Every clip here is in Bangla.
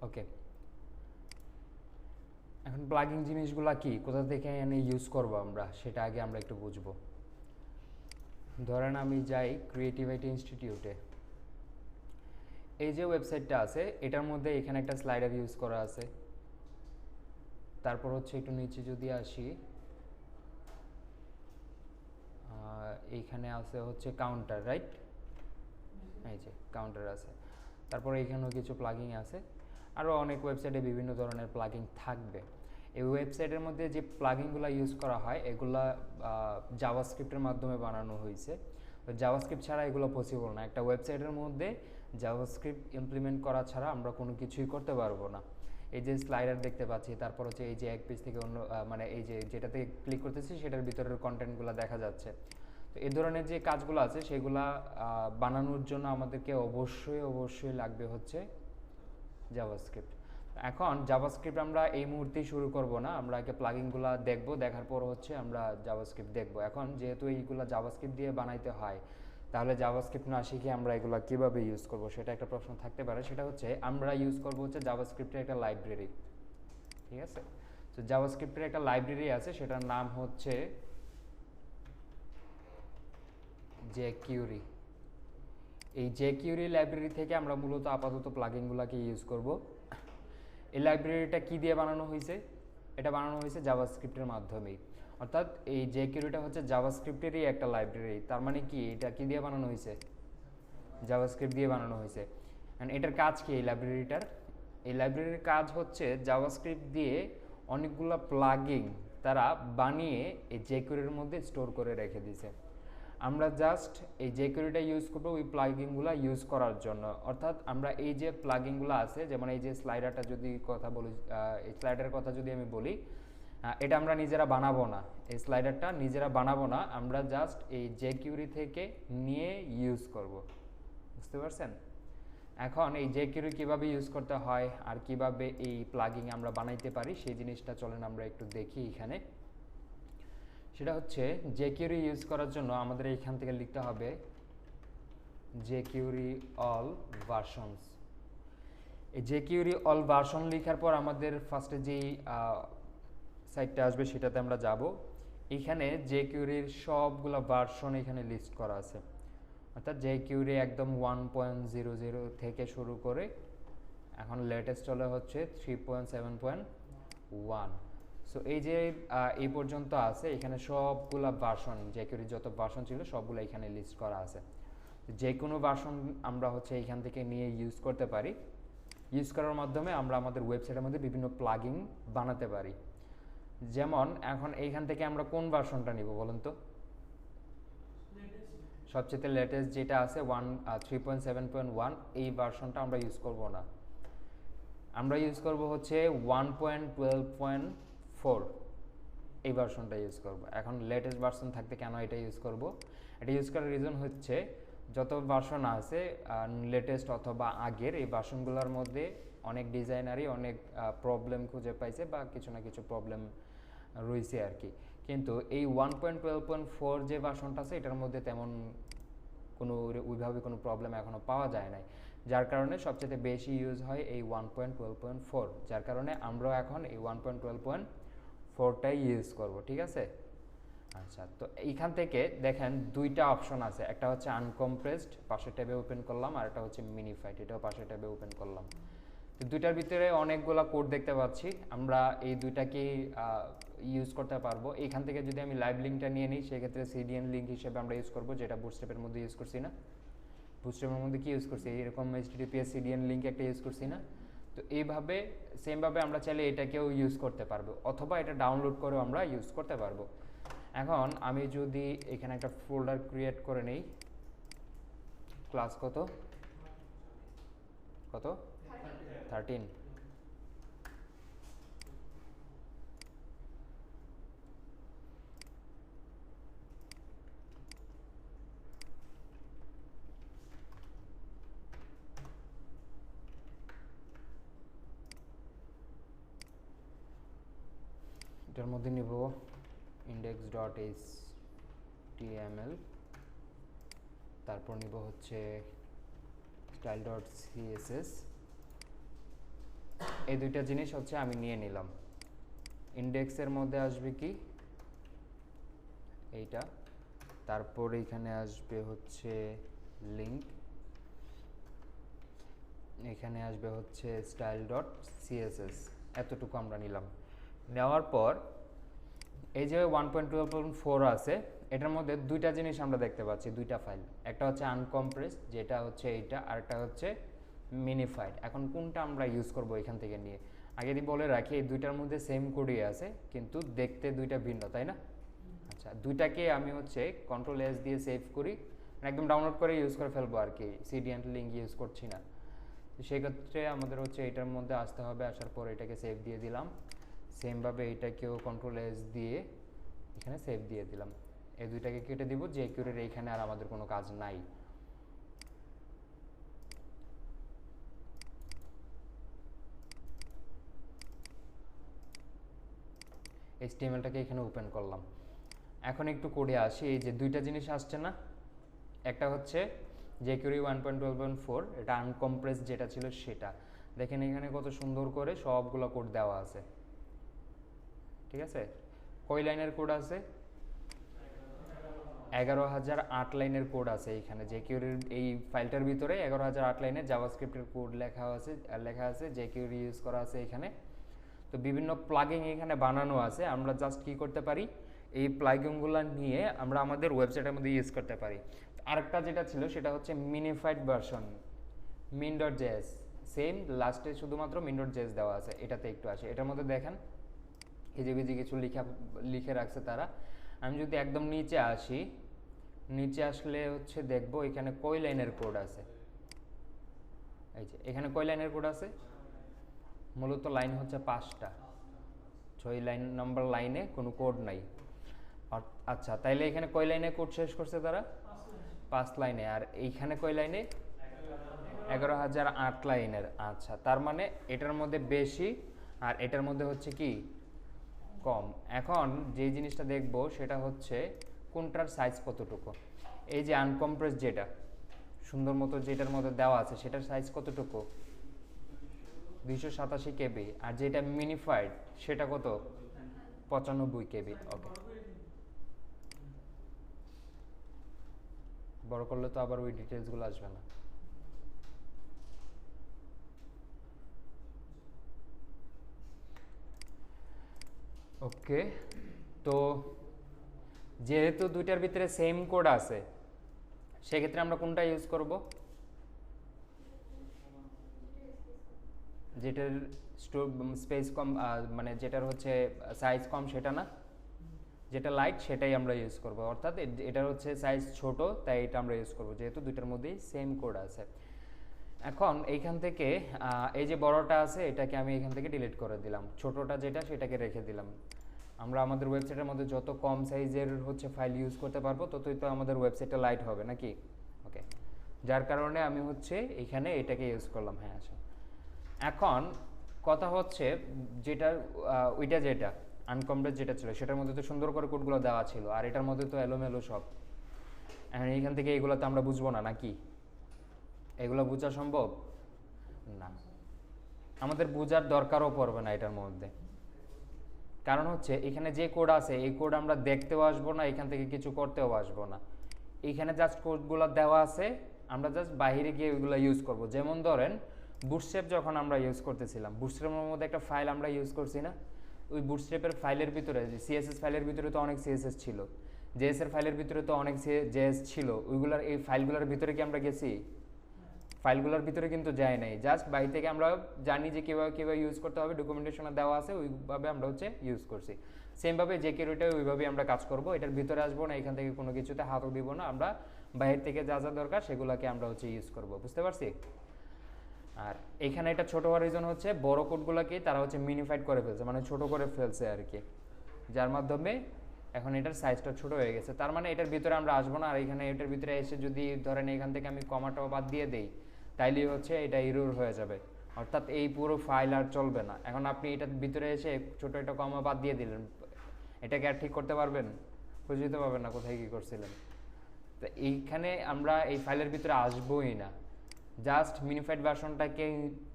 ওকে, এখন প্লাগিং জিনিসগুলো কি, কোথা থেকে এনে ইউজ করব আমরা, সেটা আগে আমরা একটু বুঝবো। ধরেন আমি যাই ক্রিয়েটিভিটি ইনস্টিটিউটে, এই যে ওয়েবসাইটটা আছে এটার মধ্যে এখানে একটা স্লাইডার ইউজ করা আছে। তারপর হচ্ছে একটু নিচে যদি আসি, এইখানে আছে হচ্ছে কাউন্টার, রাইট? এই যে কাউন্টার আছে। তারপর এইখানেও কিছু প্লাগিং আছে, আরও অনেক ওয়েবসাইটে বিভিন্ন ধরনের প্লাগিং থাকবে। এই ওয়েবসাইটের মধ্যে যে প্লাগিংগুলো ইউজ করা হয় এগুলা জাভাস্ক্রিপ্টের মাধ্যমে বানানো হয়েছে। তো জাভাস্ক্রিপ্ট ছাড়া এগুলো পসিবল না। একটা ওয়েবসাইটের মধ্যে জাভাস্ক্রিপ্ট ইমপ্লিমেন্ট করা ছাড়া আমরা কোনো কিছুই করতে পারবো না। এই যে স্লাইডার দেখতে পাচ্ছি, তারপর হচ্ছে এই যে এক পেজ থেকে অন্য মানে এই যে যেটাতে ক্লিক করতেছি সেটার ভিতরের কন্টেন্টগুলো দেখা যাচ্ছে। তো এই ধরনের যে কাজগুলো আছে সেগুলা বানানোর জন্য আমাদেরকে অবশ্যই লাগবে হচ্ছে জাভাস্ক্রিপ্ট। এখন জাভাস্ক্রিপ্ট আমরা এই মুহূর্তেই শুরু করব না, আমরা আগে প্লাগিনগুলো দেখব, দেখার পর হচ্ছে আমরা জাভাস্ক্রিপ্ট দেখব। এখন যেহেতু এইগুলো জাভাস্ক্রিপ্ট দিয়ে বানাইতে হয়, তাহলে জাভাস্ক্রিপ্ট না শিখে আমরা এগুলো কীভাবে ইউজ করব সেটা একটা প্রশ্ন থাকতে পারে। সেটা হচ্ছে আমরা ইউজ করব হচ্ছে জাভাস্ক্রিপ্টের একটা লাইব্রেরি, ঠিক আছে? তো জাভাস্ক্রিপ্টের একটা লাইব্রেরি আছে, সেটার নাম হচ্ছে jQuery। এই jQuery লাইব্রেরি থেকে আমরা মূলত আপাতত প্লাগিনগুলোকে ইউজ করব। এই লাইব্রেরিটা কি দিয়ে বানানো হয়েছে? এটা বানানো হয়েছে জাভাস্ক্রিপ্টের মাধ্যমেই। অর্থাৎ এই jQueryটা হচ্ছে জাভাস্ক্রিপ্টেরই একটা লাইব্রেরি। তার মানে কি, এটা কি দিয়ে বানানো হয়েছে? জাভাস্ক্রিপ্ট দিয়ে বানানো হয়েছে। অ্যান্ড এটার কাজ কি এই লাইব্রেরিটার? এই লাইব্রেরির কাজ হচ্ছে জাভাস্ক্রিপ্ট দিয়ে অনেকগুলো প্লাগিং তারা বানিয়ে এই jQueryর মধ্যে স্টোর করে রেখে দিয়েছে। আমরা জাস্ট এই jQueryটা ইউজ করবো ওই প্লাগিংগুলো ইউজ করার জন্য। অর্থাৎ আমরা এই যে প্লাগিংগুলো আছে, যেমন এই যে স্লাইডারটা যদি কথা বলি, এই স্লাইডারের কথা যদি আমি বলি, এটা আমরা নিজেরা বানাবো না, এই স্লাইডারটা নিজেরা বানাবো না, আমরা জাস্ট এই jQuery থেকে নিয়ে ইউজ করব। বুঝতে পারছেন? এখন এই jQuery কীভাবে ইউজ করতে হয় আর কিভাবে এই প্লাগিং আমরা বানাইতে পারি সেই জিনিসটা চলেন আমরা একটু দেখি এখানে। সেটা হচ্ছে jQuery ইউজ করার জন্য আমাদের এইখান থেকে লিখতে হবে jQuery all versions। এই jQuery all version লেখার পর আমাদের ফার্স্টে যেই সাইটটা আসবে সেটাতে আমরা যাব। এখানে jQueryর সবগুলো ভার্সন এখানে লিস্ট করা আছে। অর্থাৎ jQuery একদম 1.00 থেকে শুরু করে এখন লেটেস্ট চলে হচ্ছে 3.7.1। সো এই যে এই পর্যন্ত আছে, এখানে সবগুলা ভার্সন jQuery যত ভার্সন ছিল সবগুলো এখানে লিস্ট করা আছে। যে কোনো ভার্সন আমরা হচ্ছে এখান থেকে নিয়ে ইউজ করতে পারি। ইউজ করার মাধ্যমে আমরা আমাদের ওয়েবসাইটের মধ্যে বিভিন্ন প্লাগিং বানাতে পারি। যেমন এখন এইখান থেকে আমরা কোন ভার্সনটা নিব বলুন তো? সবচেয়ে লেটেস্ট যেটা আছে 3.7.1, এই ভার্সনটা আমরা ইউজ করব না। আমরা ইউজ করব হচ্ছে 1.12.4, এই ভার্সনটা ইউজ করব। এখন লেটেস্ট ভার্সন থাকতে কেন এটা ইউজ করব? এটা ইউজ করার রিজন হচ্ছে যত ভার্সন আছে লেটেস্ট অথবা আগের, এই ভার্সনগুলোর মধ্যে অনেক ডিজাইনারই অনেক প্রবলেম খুঁজে পাইছে বা কিছু না কিছু প্রবলেম রয়েছে আর কি। কিন্তু এই 1.12.4 যে ভার্সনটা আছে এটার মধ্যে তেমন কোনো ওইভাবে কোনো প্রবলেম এখনও পাওয়া যায় নাই, যার কারণে সবচেয়ে বেশি ইউজ হয় এই 1.12.4। যার কারণে আমরাও এখন এই 1.12.4টাই ইউজ করব, ঠিক আছে? আচ্ছা, তো এইখান থেকে দেখেন দুইটা অপশন আছে, একটা হচ্ছে আনকম্প্রেসড, পাশের ট্যাবে ওপেন করলাম, আর একটা হচ্ছে মিনিফাইড, এটাও পাশের ট্যাবে ওপেন করলাম। তো দুইটার ভিতরে অনেকগুলো কোড দেখতে পাচ্ছি, আমরা এই দুইটাকেই ইউজ করতে পারবো। এইখান থেকে যদি আমি লাইভ লিঙ্কটা নিয়ে নিই সেক্ষেত্রে সিডিএন লিঙ্ক হিসেবে আমরা ইউজ করবো, যেটা বুটস্ট্র্যাপের মধ্যে ইউজ করছি না। বুটস্ট্র্যাপের মধ্যে কি ইউজ করছি, এরকম HTTPS সিডিএন লিঙ্ক একটা ইউজ করছি না। তো এইভাবে সেমভাবে আমরা চাইলে এটাকেও ইউজ করতে পারবো, অথবা এটা ডাউনলোড করেও আমরা ইউজ করতে পারবো। এখন আমি যদি এখানে একটা ফোল্ডার ক্রিয়েট করে নেই, ক্লাস কত 13। এটার মধ্যে নিব index.html, তারপর নিব হচ্ছে style.css, এই দুইটা জিনিস হচ্ছে আমি নিয়ে নিলাম। ইন্ডেক্সের মধ্যে আসবে কি এইটা, তারপর এখানে আসবে হচ্ছে লিঙ্ক, এখানে আসবে হচ্ছে স্টাইল ডট সিএসএস, এতটুকু আমরা নিলাম। নেওয়ার পর এই যে 1.12.4 আছে, এটার মধ্যে দুইটা জিনিস আমরা দেখতে পাচ্ছি, দুইটা ফাইল, একটা হচ্ছে আনকম্প্রেস যেটা হচ্ছে এইটা, আর একটা হচ্ছে মিনিফাইড। এখন কোনটা আমরা ইউজ করব এখান থেকে নিয়ে, আগে দিয়ে বলে রাখি এই দুইটার মধ্যে সেম কোডই আছে কিন্তু দেখতে দুইটা ভিন্ন, তাই না? আচ্ছা, দুইটাকে আমি হচ্ছে কন্ট্রোল এস দিয়ে সেভ করি, একদম ডাউনলোড করে ইউজ করে ফেলবো আর কি, সিডি অ্যান্ড লিঙ্ক ইউজ করছি না। সেক্ষেত্রে আমাদের হচ্ছে এটার মধ্যে আসতে হবে, আসার পর এটাকে সেভ দিয়ে দিলাম। সেমভাবে এটাকেও কন্ট্রোল এস দিয়ে এখানে সেভ দিয়ে দিলাম। এই দুইটাকে কেটে দিব, যে কিউরির এইখানে আর আমাদের কোনো কাজ নাই। HTML-টাকে এখানে ওপেন করলাম। এখন একটু কোডে আসি, এই যে দুইটা জিনিস আসছে না, একটা হচ্ছে jQuery 1.12.4, এটা আনকম্প্রেস যেটা ছিল সেটা। দেখেন এখানে কত সুন্দর করে সবগুলো কোড দেওয়া আছে, ঠিক আছে? কয় লাইনের কোড আছে? 11,008 লাইনের কোড আছে এইখানে। jQuery এই ফাইলটার ভিতরে 11,008 লাইনের জাভাস্ক্রিপ্টের কোড লেখা আছে, jQuery ইউজ করা আছে এখানে। তো বিভিন্ন প্লাগইন এখানে বানানো আছে, আমরা জাস্ট কি করতে পারি, এই প্লাগইনগুলো নিয়ে আমরা আমাদের ওয়েবসাইটের মধ্যে ইউজ করতে পারি। আরেকটা যেটা ছিল সেটা হচ্ছে মিনিফাইড ভার্সন, min.js, সেম লাস্টে শুধুমাত্র min.js দেওয়া আছে, এটাতে একটু আসে। এটার মধ্যে দেখেন হিজিবিজি কিছু লিখে রাখছে তারা। আমি যদি একদম নিচে আসি, নিচে আসলে হচ্ছে দেখবো এখানে কয় লাইনের কোড আছে। এই যে এখানে কয় লাইনের কোড আছে, মূলত লাইন হচ্ছে 5টা, 6 লাইন নম্বর লাইনে কোনো কোড নাই। আচ্ছা, তাইলে এখানে কয় লাইনে কোড শেষ করছে তারা? 5 লাইনে। আর এইখানে কয় লাইনে? 11,008 লাইনের। আচ্ছা, তার মানে এটার মধ্যে বেশি আর এটার মধ্যে হচ্ছে কি কম। এখন যে জিনিসটা দেখবো সেটা হচ্ছে কোনটার সাইজ কতটুকু। এই যে আনকম্প্রেস যেটা সুন্দর মতো যেটার মধ্যে দেওয়া আছে সেটার সাইজ কতটুকু? 287 কেবি। আর যেটা মিনিফাইড সেটা কত? 95 কেবি। ওকে, বড় করলে তো আবার ওই ডিটেলসগুলো আসবে না। ওকে, তো যেহেতু দুইটার ভিতরে সেম কোড আছে সেক্ষেত্রে আমরা কোনটা ইউজ করব? যেটার স্পেস কম, মানে যেটার হচ্ছে সাইজ কম সেটা না, যেটা লাইট সেটাই আমরা ইউজ করব। অর্থাৎ এটার হচ্ছে সাইজ ছোট, তাই এটা আমরা ইউজ করব যেহেতু দুইটার মধ্যেই সেম কোড আছে। এখন এইখান থেকে এই যে বড়টা আছে এটাকে আমি এখান থেকে ডিলিট করে দিলাম, ছোটটা যেটা সেটাকে রেখে দিলাম। আমরা আমাদের ওয়েবসাইটের মধ্যে যত কম সাইজের হচ্ছে ফাইল ইউজ করতে পারবো ততই তো আমাদের ওয়েবসাইটটা লাইট হবে নাকি? ওকে, যার কারণে আমি হচ্ছে এখানে এটাকে ইউজ করলাম। হ্যাঁ, আচ্ছা, এখন কথা হচ্ছে যেটা ওইটা যেটা আনকমপ্লেট যেটা ছিল সেটার মধ্যে তো সুন্দর করে কোডগুলো দেওয়া ছিল, আর এটার মধ্যে তো এলোমেলো সব। এখন এইখান থেকে এগুলো তো আমরা বুঝবো না নাকি? এগুলো বোঝা সম্ভব না, আমাদের বোঝার দরকারও পড়বে না এটার মধ্যে। কারণ হচ্ছে এখানে যে কোড আছে এই কোড আমরা দেখতেও আসবো না, এখান থেকে কিছু করতেও আসবো না। এইখানে জাস্ট কোডগুলো দেওয়া আছে, আমরা জাস্ট বাইরে গিয়ে ওইগুলো ইউজ করব। যেমন ধরেন বুটস্ট্র্যাপ যখন আমরা ইউজ করতেছিলাম, বুটস্ট্র্যাপের মধ্যে একটা ফাইল আমরা ইউজ করছি না, ওই বুটস্ট্র্যাপের ফাইলের ভিতরে সিএসএস ফাইলের ভিতরে তো অনেক সিএসএস ছিল, জেএস এর ফাইলের ভিতরে তো অনেক জেএস ছিল, ওইগুলোর এই ফাইলগুলোর ভিতরে কি আমরা গেছি? ফাইলগুলোর ভিতরে কিন্তু যায় নাই, জাস্ট বাইরে থেকে আমরা জানি যে কীভাবে ইউজ করতে হবে, ডকুমেন্টেশনে দেওয়া আছে, ওইভাবে আমরা হচ্ছে ইউজ করছি। সেমভাবে jQuery-টাও ওইভাবে আমরা কাজ করব, এটার ভিতরে আসবো না, এখান থেকে কোনো কিছুতে হাতও দিব না, আমরা বাইরে থেকে যা যা দরকার সেগুলোকে আমরা হচ্ছে ইউজ করব। বুঝতে পারছি? আর এখানে এটা ছোট হওয়ার রিজন হচ্ছে বড় কোডগুলোকে তারা হচ্ছে মিনিফাইড করে ফেলছে, মানে ছোট করে ফেলছে আর কি, যার মাধ্যমে এখন এটার সাইজটা ছোট হয়ে গেছে। তার মানে এটার ভিতরে আমরা আসবো না। আর এখানে এটার ভিতরে এসে যদি ধরেন এখান থেকে আমি কমাটাও বাদ দিয়ে দেই তাইলে হচ্ছে এটা এরর হয়ে যাবে, অর্থাৎ এই পুরো ফাইল আর চলবে না। এখন আপনি এটার ভিতরে এসে ছোট একটা কমা বাদ দিয়ে দিলেন, এটাকে আর ঠিক করতে পারবেন? খুঁজে দিতে পারবেন না কোথায় কী করছিলেন। তো এইখানে আমরা এই ফাইলের ভিতরে আসবোই না, জাস্ট মিনিফাইড ভার্সনটাকে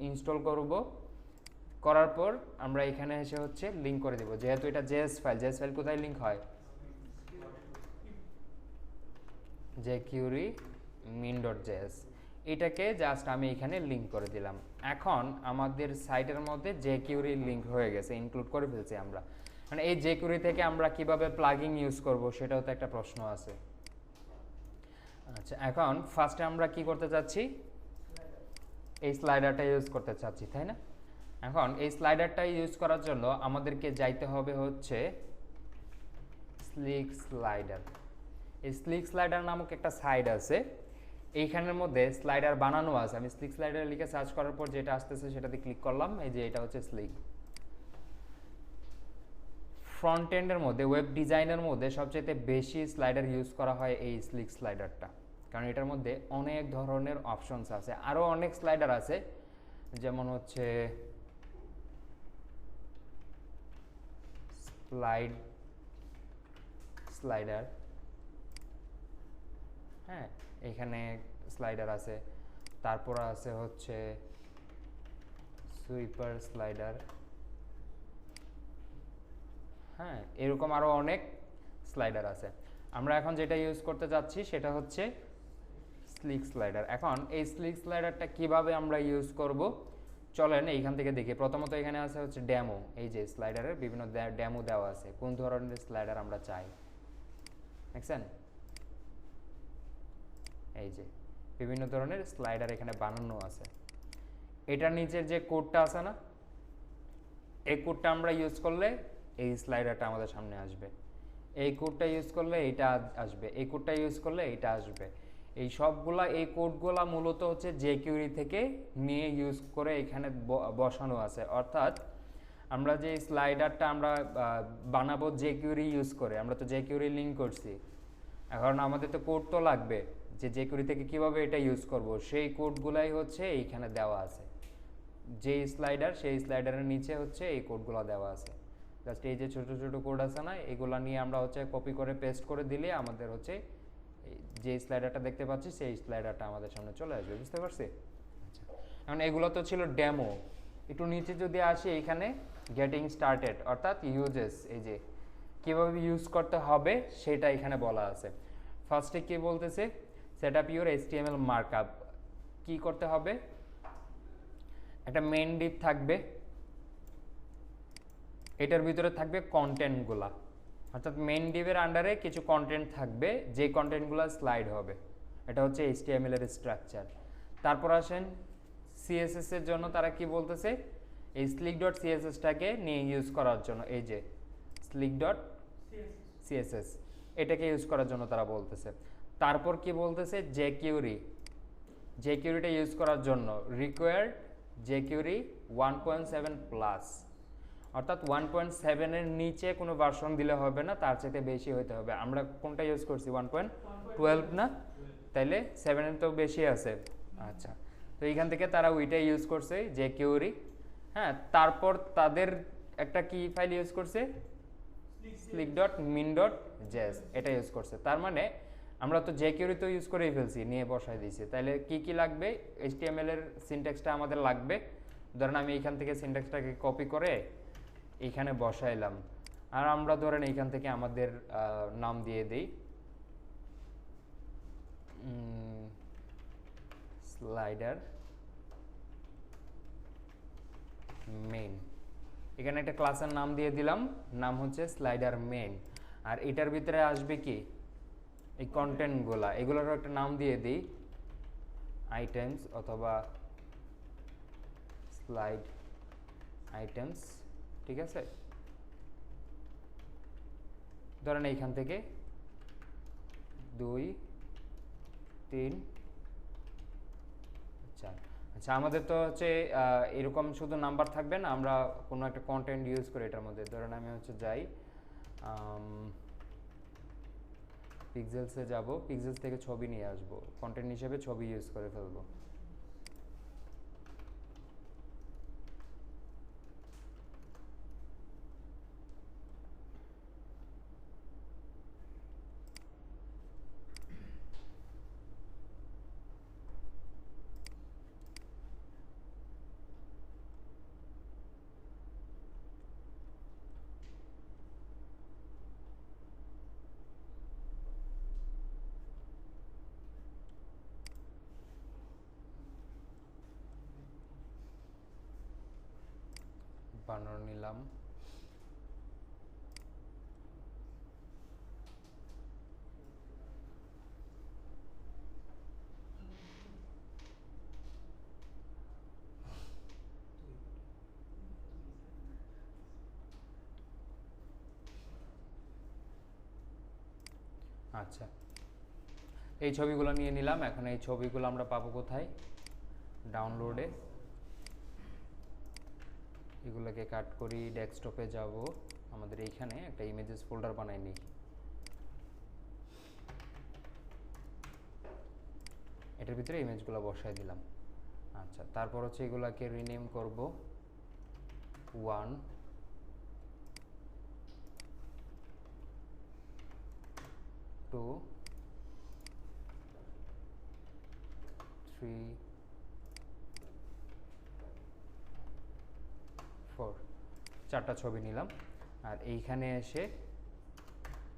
ইনস্টল করব, করার পর আমরা এখানে এসে হচ্ছে লিঙ্ক করে দেব, যেহেতু এটা জেএস ফাইল কোথায় লিঙ্ক হয়, jQuery min.js, এটাকে জাস্ট আমি এখানে লিঙ্ক করে দিলাম। এখন আমাদের সাইটের মধ্যে jQuery লিঙ্ক হয়ে গেছে, ইনক্লুড করে ফেলছি আমরা। মানে এই jQuery থেকে আমরা কিভাবে প্লাগইন ইউজ করব সেটাও তো একটা প্রশ্ন আছে। আচ্ছা, এখন ফার্স্টে আমরা কি করতে চাচ্ছি, এই স্লাইডারটা ইউজ করতে চাচ্ছি, তাই না? এখন এই স্লাইডারটা ইউজ করার জন্য আমাদেরকে যাইতে হবে হচ্ছে স্লিক স্লাইডার। এই স্লিক স্লাইডার নামক একটা সাইট আছে, এইখানের মধ্যে স্লাইডার বানানো আছে। আমি স্লিক স্লাইডার লিখে সার্চ করার পর যেটা আসতেছে সেটাতে ক্লিক করলাম, এই যে এটা হচ্ছে স্লিক। ফ্রন্ট এন্ডের মধ্যে, ওয়েব ডিজাইনের মধ্যে সবচেয়ে বেশি স্লাইডার ইউজ করা হয় এই স্লিক স্লাইডারটা, কারণ এটার মধ্যে অনেক ধরনের অপশনস আছে। আরও অনেক স্লাইডার আছে, যেমন হচ্ছে স্লাইডার, হ্যাঁ এখানে স্লাইডার আছে। তারপর আছে হচ্ছে সুইপার স্লাইডার, হ্যাঁ এরকম আরও অনেক স্লাইডার আছে। আমরা এখন যেটা ইউজ করতে যাচ্ছি সেটা হচ্ছে স্লিক স্লাইডার। এখন এই স্লিক স্লাইডারটা কিভাবে আমরা ইউজ করব চলেন এইখান থেকে দেখি। প্রথমত এখানে আছে হচ্ছে ডেমো, এই যে স্লাইডারের বিভিন্ন ডেমো দেওয়া আছে, কোন ধরনের স্লাইডার আমরা চাই, দেখছেন? এই যে বিভিন্ন ধরনের স্লাইডার এখানে বানানো আছে। এটার নিচের যে কোডটা আছে না, এই কোডটা আমরা ইউজ করলে এই স্লাইডারটা আমাদের সামনে আসবে। এই কোডটা ইউজ করলে এইটা আসবে, এই কোডটা ইউজ করলে এইটা আসবে। এই সবগুলা, এই কোডগুলা মূলত হচ্ছে jQuery থেকে নিয়ে ইউজ করে এখানে বসানো আছে। অর্থাৎ আমরা যে স্লাইডারটা আমরা বানাবো jQuery ইউজ করে, আমরা তো jQuery লিঙ্ক করছি, এখন আমাদের তো কোড তো লাগবে যে jQuery থেকে কিভাবে এটা ইউজ করব, সেই কোডগুলাই হচ্ছে এইখানে দেওয়া আছে। যে স্লাইডার, সেই স্লাইডারের নিচে হচ্ছে এই কোডগুলো দেওয়া আছে। জাস্ট এই যে ছোট ছোট কোড আছে না, এগুলো নিয়ে আমরা হচ্ছে কপি করে পেস্ট করে দিলে আমাদের হচ্ছে যে স্লাইডারটা দেখতে পাচ্ছি সেই স্লাইডারটা আমাদের সামনে চলে আসবে, বুঝতে পারছি? আচ্ছা, এখন এগুলো তো ছিল ডেমো। একটু নিচে যদি আসি, এখানে গেটিং স্টার্টেড অর্থাৎ ইউজেস, এই যে কীভাবে ইউজ করতে হবে সেটা এখানে বলা আছে। ফার্স্টে কি বলতেছে, set up your HTML markup. কি করতে হবে, একটা মেইন ডিভ থাকবে, এটার ভিতরে থাকবে কন্টেন্টগুলা, অর্থাৎ মেইন ডিভের আন্ডারে কিছু কন্টেন্ট থাকবে, যে কন্টেন্টগুলো স্লাইড হবে। এটা হচ্ছে HTML এর স্ট্রাকচার। তারপর আসেন CSS এর জন্য তারা কি বলতেছে, এই slick.css-টাকে নিয়ে ইউজ করার জন্য, এই যে slick.css এটাকে ইউজ করার জন্য তারা বলতেছে। তারপর কি বলতেছে, jQuery-টা ইউজ করার জন্য রিকোয়ার্ড jQuery 1.7 প্লাস, অর্থাৎ 1.7 এর নিচে কোনো ভার্সন দিলে হবে না, তার চাইতে বেশি হতে হবে। আমরা কোনটা ইউজ করছি, 1.12 না, তাইলে 7 এর তো বেশি আছে। আচ্ছা, তো এইখান থেকে তারা ওইটাই ইউজ করছে jQuery, হ্যাঁ। তারপর তাদের একটা কি ফাইল ইউজ করছে, slick.min.js, এটা ইউজ করছে। তার মানে আমরা তো jQuery তো ইউজ করেই ফেলছি, নিয়ে বসাই দিয়েছি। তাহলে কি কি লাগবে, HTML এর সিনট্যাক্সটা আমাদের লাগবে। ধরেন আমি এইখান থেকে সিনট্যাক্সটাকে কপি করে এইখানে বসাইলাম, আর আমরা ধরেন এইখান থেকে আমাদের নাম দিয়ে দেই স্লাইডার মেইন। এখানে একটা ক্লাসের নাম দিয়ে দিলাম, নাম হচ্ছে স্লাইডার মেইন। আর এটার ভিতরে আসবে কি, এই কন্টেন্টগুলা, এগুলোরও একটা নাম দিয়ে দিই আইটেমস অথবা স্লাইড আইটেমস, ঠিক আছে? ধরেন এইখান থেকে 2 3 4। আচ্ছা, আমাদের তো হচ্ছে এরকম শুধু নাম্বার থাকবে না, আমরা কোনো একটা কন্টেন্ট ইউজ করি এটার মধ্যে। ধরেন আমি হচ্ছে যাই পিক্সেলসে যাব, পিক্সেলস থেকে ছবি নিয়ে আসবো, কন্টেন্ট হিসেবে ছবি ইউজ করে ফেলবো। বানর নিলাম। আচ্ছা, এই ছবিগুলো নিয়ে নিলাম। এখন এই ছবিগুলো আমরা পাবো কোথায়? ডাউনলোডে। এগুলোকে কাট করি, ডেস্কটপে যাব, আমাদের এইখানে একটা ইমেজেস ফোল্ডার বানাই নিই। এটার ভিতরে ইমেজগুলো বসাই দিলাম। আচ্ছা, তারপর হচ্ছে এগুলাকে রিনেম করব 1, 2, 3, 4, 4টা ছবি নিলাম। আর এইখানে এসে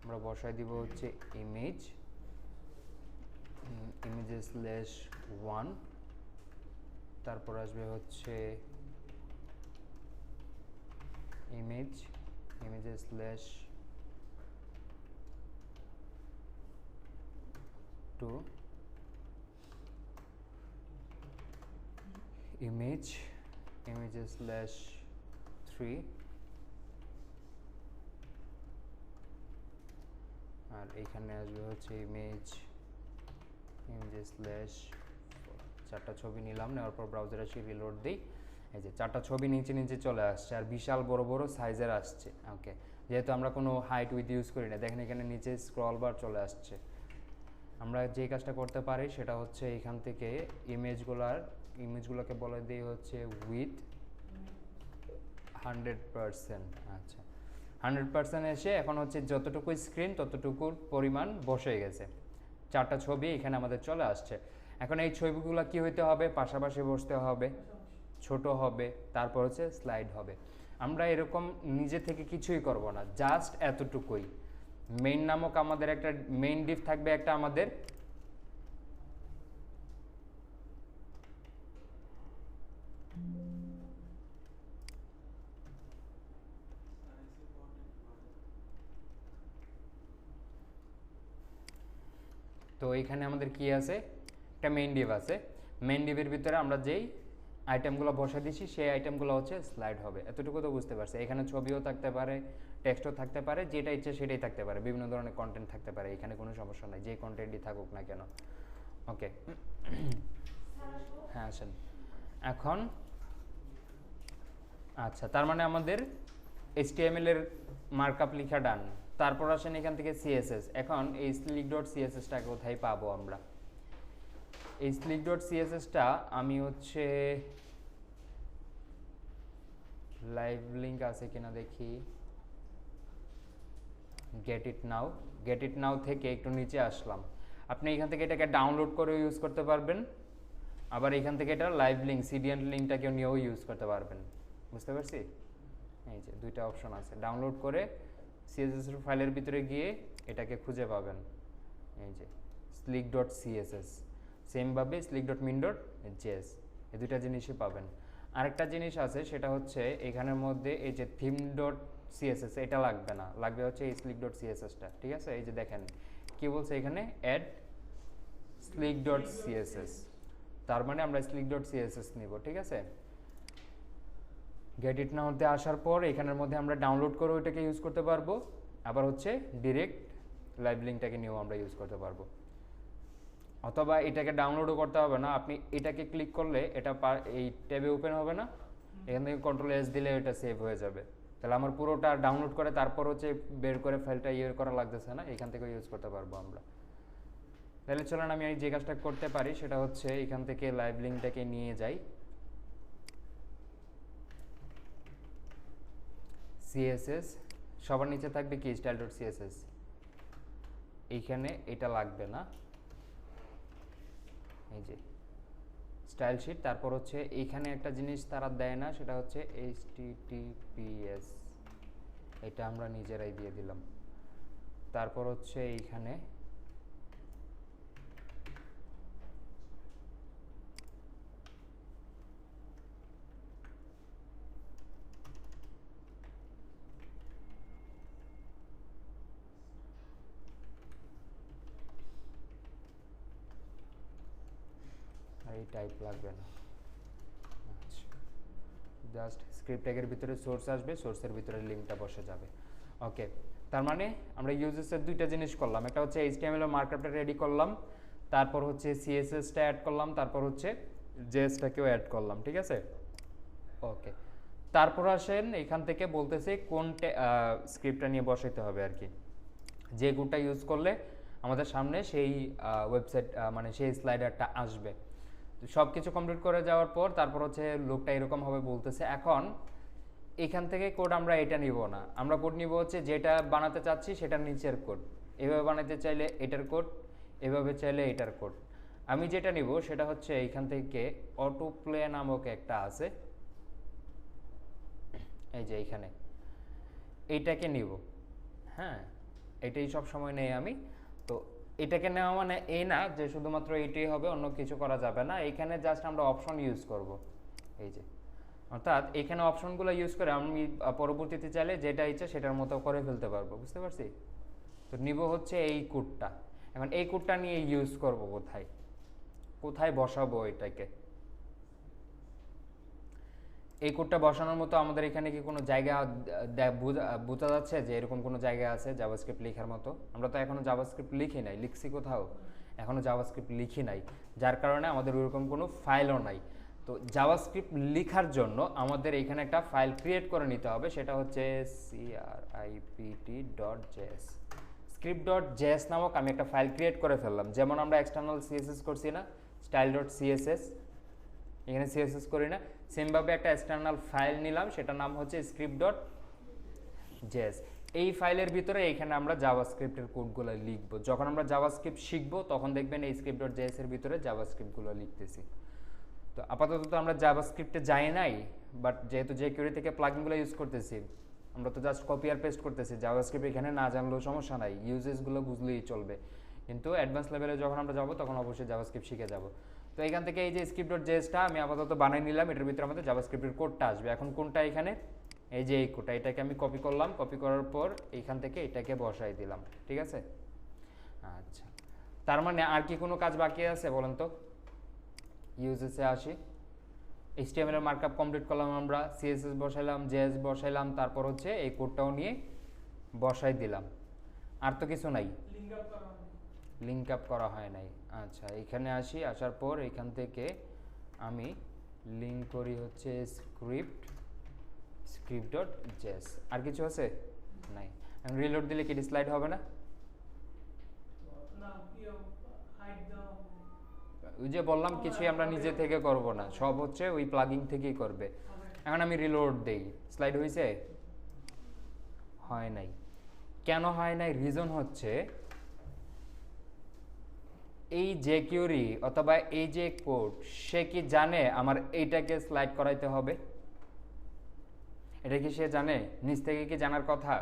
আমরা বসাই দিব হচ্ছে ইমেজেস/1, তারপর আসবে হচ্ছে ইমেজেস/2, ইমেজেস/3, আর এইখানে আসবে হচ্ছে ইমেজেস/4। 4টা ছবি নিলাম। নেওয়ার পর ব্রাউজারে আসি, রিলোড দিই। এই যে 4টা ছবি নিচে নিচে চলে আসছে, আর বিশাল বড় বড় সাইজের আসছে। ওকে, যেহেতু আমরা কোনো হাইট উইথ ইউজ করি না, দেখেন এখানে নিচে স্ক্রল বার চলে আসছে। আমরা যে কাজটা করতে পারি সেটা হচ্ছে এখান থেকে ইমেজগুলোকে বলে দিই হচ্ছে উইথ 100%। আচ্ছা, 100% এসে এখন হচ্ছে যতটুকু স্ক্রিন ততটুকুর পরিমাণ বসে গেছে। 4টা ছবি এখানে আমাদের চলে আসছে। এখন এই ছবিগুলো কি হইতে হবে? পাশাপাশি বসতে হবে, ছোট হবে, তারপর হচ্ছে স্লাইড হবে। আমরা এরকম নিজে থেকে কিছুই করব না, জাস্ট এতটুকুই। মেইন নামক আমাদের একটা মেইন ডিভ থাকবে একটা আমাদের, তো এইখানে আমাদের কি আছে? একটা মেইন ডিভ আছে। মেইন ডিভের ভিতরে আমরা যেই আইটেমগুলো বসা দিছি সেই আইটেমগুলো হচ্ছে স্লাইড হবে। এতটুকু তো বুঝতে পারছি। এখানে ছবিও থাকতে পারে, টেক্সটও থাকতে পারে, যেটা ইচ্ছে সেটাই থাকতে পারে, বিভিন্ন ধরনের কন্টেন্ট থাকতে পারে। এখানে কোনো সমস্যা নাই, যে কন্টেন্টই থাকুক না কেন। ওকে, হ্যাঁ আসেন এখন। আচ্ছা, তার মানে আমাদের HTML এর মার্কআপ লেখা ডান। তারপর আসেন এখান থেকে CSS। এখন এই slick.css-টা কোথায় পাবো আমরা? এই slick.css-টা আমি হচ্ছে লাইভ লিঙ্ক আছে কিনা দেখি। গেট ইট নাও থেকে একটু নিচে আসলাম। আপনি এখান থেকে এটাকে ডাউনলোড করে ইউজ করতে পারবেন, আবার এখান থেকে এটা লাইভ লিঙ্ক CDN লিঙ্কটাকে নিয়েও ইউজ করতে পারবেন। বুঝতে পারছি? এই যে দুইটা অপশন আছে। ডাউনলোড করে CSS এর ফাইলের ভিতরে গিয়ে এটাকে খুঁজে পাবেন। এই যে slick.css, সেমভাবে slick.min.js, এই দুইটা জিনিসই পাবেন। আরেকটা জিনিস আছে, সেটা হচ্ছে এখানের মধ্যে এই যে theme.css এটা লাগবে না, লাগবে হচ্ছে এই slick.css-টা। ঠিক আছে, এই যে দেখেন কি বলছে এখানে, add slick.css, তার মানে আমরা slick.css নিব। ঠিক আছে, গেট ইট নাওতে আসার পর এখানের মধ্যে আমরা ডাউনলোড করে ওইটাকে ইউজ করতে পারবো, আবার হচ্ছে ডিরেক্ট লাইভ লিঙ্কটাকে নিয়েও আমরা ইউজ করতে পারবো। অথবা এটাকে ডাউনলোডও করতে হবে না, আপনি এটাকে ক্লিক করলে এটা এই ট্যাবে ওপেন হবে না, এখান থেকে Ctrl+S দিলে এটা সেভ হয়ে যাবে। তাহলে আমার পুরোটা ডাউনলোড করে তারপর হচ্ছে বের করে ফাইলটা করা লাগতেছে না, এখান থেকে ইউজ করতে পারবো আমরা। তাহলে চলেন আমি যে কাজটা করতে পারি সেটা হচ্ছে এখান থেকে লাইভ লিঙ্কটাকে নিয়ে যাই। CSS সবার নিচে থাকবে কি style.css, এইখানে এটা লাগবে না, এই যে স্টাইল শিট। তারপর হচ্ছে এইখানে একটা জিনিস তারা দেয় না, সেটা হচ্ছে HTTPS, এটা আমরা নিজেরাই দিয়ে দিলাম। তারপর হচ্ছে এইখানে এই টাইপ লাগবে না, আচ্ছা জাস্ট স্ক্রিপ্ট ট্যাগের ভিতরে সোর্স আসবে, সোর্সের ভিতরে লিঙ্কটা বসে যাবে। ওকে, তার মানে আমরা ইউজেসের দুইটা জিনিস করলাম, একটা হচ্ছে এইচটিএমএল মার্কআপটা রেডি করলাম, তারপর হচ্ছে সিএসএসটা অ্যাড করলাম, তারপর হচ্ছে জেএসটাকেও অ্যাড করলাম, ঠিক আছে। ওকে, তারপর আসেন এখান থেকে বলতেছে কোন স্ক্রিপ্টটা নিয়ে বসাইতে হবে আর কি, যে কোডটা ইউজ করলে আমাদের সামনে সেই ওয়েবসাইট মানে সেই স্লাইডারটা আসবে। সব কিছু কমপ্লিট করে যাওয়ার পর তারপর হচ্ছে লোকটা এরকম হবে বলতেছে, এখন এখান থেকে কোড আমরা এটা নিব না, আমরা কোড নিব হচ্ছে যেটা বানাতে চাচ্ছি সেটার নিচের কোড। এভাবে বানাতে চাইলে এটার কোড, এভাবে চাইলে এটার কোড। আমি যেটা নিব সেটা হচ্ছে এইখান থেকে অটো প্লে নামক একটা আছে, এই যে এইখানে এইটাকে নিব। হ্যাঁ, এটাই সব সময় নেই আমি। তো এটাকে নেওয়া মানে এই না যে শুধুমাত্র এইটাই হবে, অন্য কিছু করা যাবে না। এইখানে জাস্ট আমরা অপশন ইউজ করব, এই যে, অর্থাৎ এখানে অপশনগুলো ইউজ করে আমি পরবর্তীতে চাইলে যেটা ইচ্ছা সেটার মতো করে ফেলতে পারবো, বুঝতে পারছি। তো নিব হচ্ছে এই কোডটা। এখন এই কোডটা নিয়ে ইউজ করব কোথায়, কোথায় বসাবো এটাকে? এই কোডটা বসানোর মতো আমাদের এখানে কি কোনো জায়গা বোঝা যাচ্ছে যে এরকম কোনো জায়গা আছে জাভাস্ক্রিপ্ট লেখার মতো? আমরা তো এখনো জাভাস্ক্রিপ্ট লিখি নাই, লিখছি কোথাও? এখনো জাভাস্ক্রিপ্ট লিখি নাই, যার কারণে আমাদের ওইরকম কোনো ফাইলও নাই। তো জাভাস্ক্রিপ্ট লেখার জন্য আমাদের এখানে একটা ফাইল ক্রিয়েট করে নিতে হবে, সেটা হচ্ছে script.js। script.js নামক আমি একটা ফাইল ক্রিয়েট করে ফেললাম, যেমন আমরা এক্সটার্নাল সিএসএস করছি না, style.css, এখানে সিএসএস করি না, সেমভাবে একটা এক্সটার্নাল ফাইল নিলাম, সেটার নাম হচ্ছে script.js। এই ফাইলের ভিতরে এইখানে আমরা জাভাস্ক্রিপ্টের কোডগুলো লিখবো। যখন আমরা জাভাস্ক্রিপ্ট শিখবো তখন দেখবেন এই script.js এর ভিতরে জাভাস্ক্রিপ্টগুলো লিখতেছি। তো আপাতত তো আমরা জাভাস্ক্রিপ্টে যাই নাই, বাট যেহেতু jQuery থেকে প্লাগইনগুলো ইউজ করতেছি, আমরা তো জাস্ট কপি আর পেস্ট করতেছি। জাভাস্ক্রিপ্ট এখানে না জানলেও সমস্যা নাই, ইউজেসগুলো বুঝলেই চলবে। কিন্তু অ্যাডভান্স লেভেলে যখন আমরা যাবো তখন অবশ্যই জাভাস্ক্রিপ্ট শিখে যাব। তো এখান থেকে এই যে script.js-টা আমি আপাতত বানাই নিলাম, এটার ভিতরে আমাদের জাভাস্ক্রিপ্টের কোডটা আসবে। এখন কোনটা এখানে? এই যে এই কোডটা, এটাকে আমি কপি করলাম, কপি করার পর এইখান থেকে এটাকে বসাই দিলাম, ঠিক আছে। আচ্ছা, তার মানে আর কি কোনো কাজ বাকি আছে বলেন তো? ইউজেসে আসি, HTML এর মার্কআপ কমপ্লিট করলাম, আমরা CSS বসাইলাম, JS বসাইলাম, তারপর হচ্ছে এই কোডটাও নিয়ে বসাই দিলাম। আর তো কিছু নাই, লিঙ্ক আপ করা হয় নাই। আচ্ছা, এখানে আসি, আসার পর এখান থেকে আমি লিঙ্ক করি হচ্ছে script.js। আর কিছু আছে? নাই। আমি রিলোড দিলে কি স্লাইড হবে না? ওই যে বললাম কিছুই আমরা নিজে থেকে করব না, সব হচ্ছে ওই প্লাগইন থেকেই করবে। এখন আমি রিলোড দেই, স্লাইড হয়েছে? হয় নাই। কেন হয় নাই? রিজন হচ্ছে এই jQuery অথবা এই যে কোড, সে কি জানে আমার এইটাকে স্লাইড করাইতে হবে? এটা কি সে জানে? নিজ থেকে কি জানার কথা?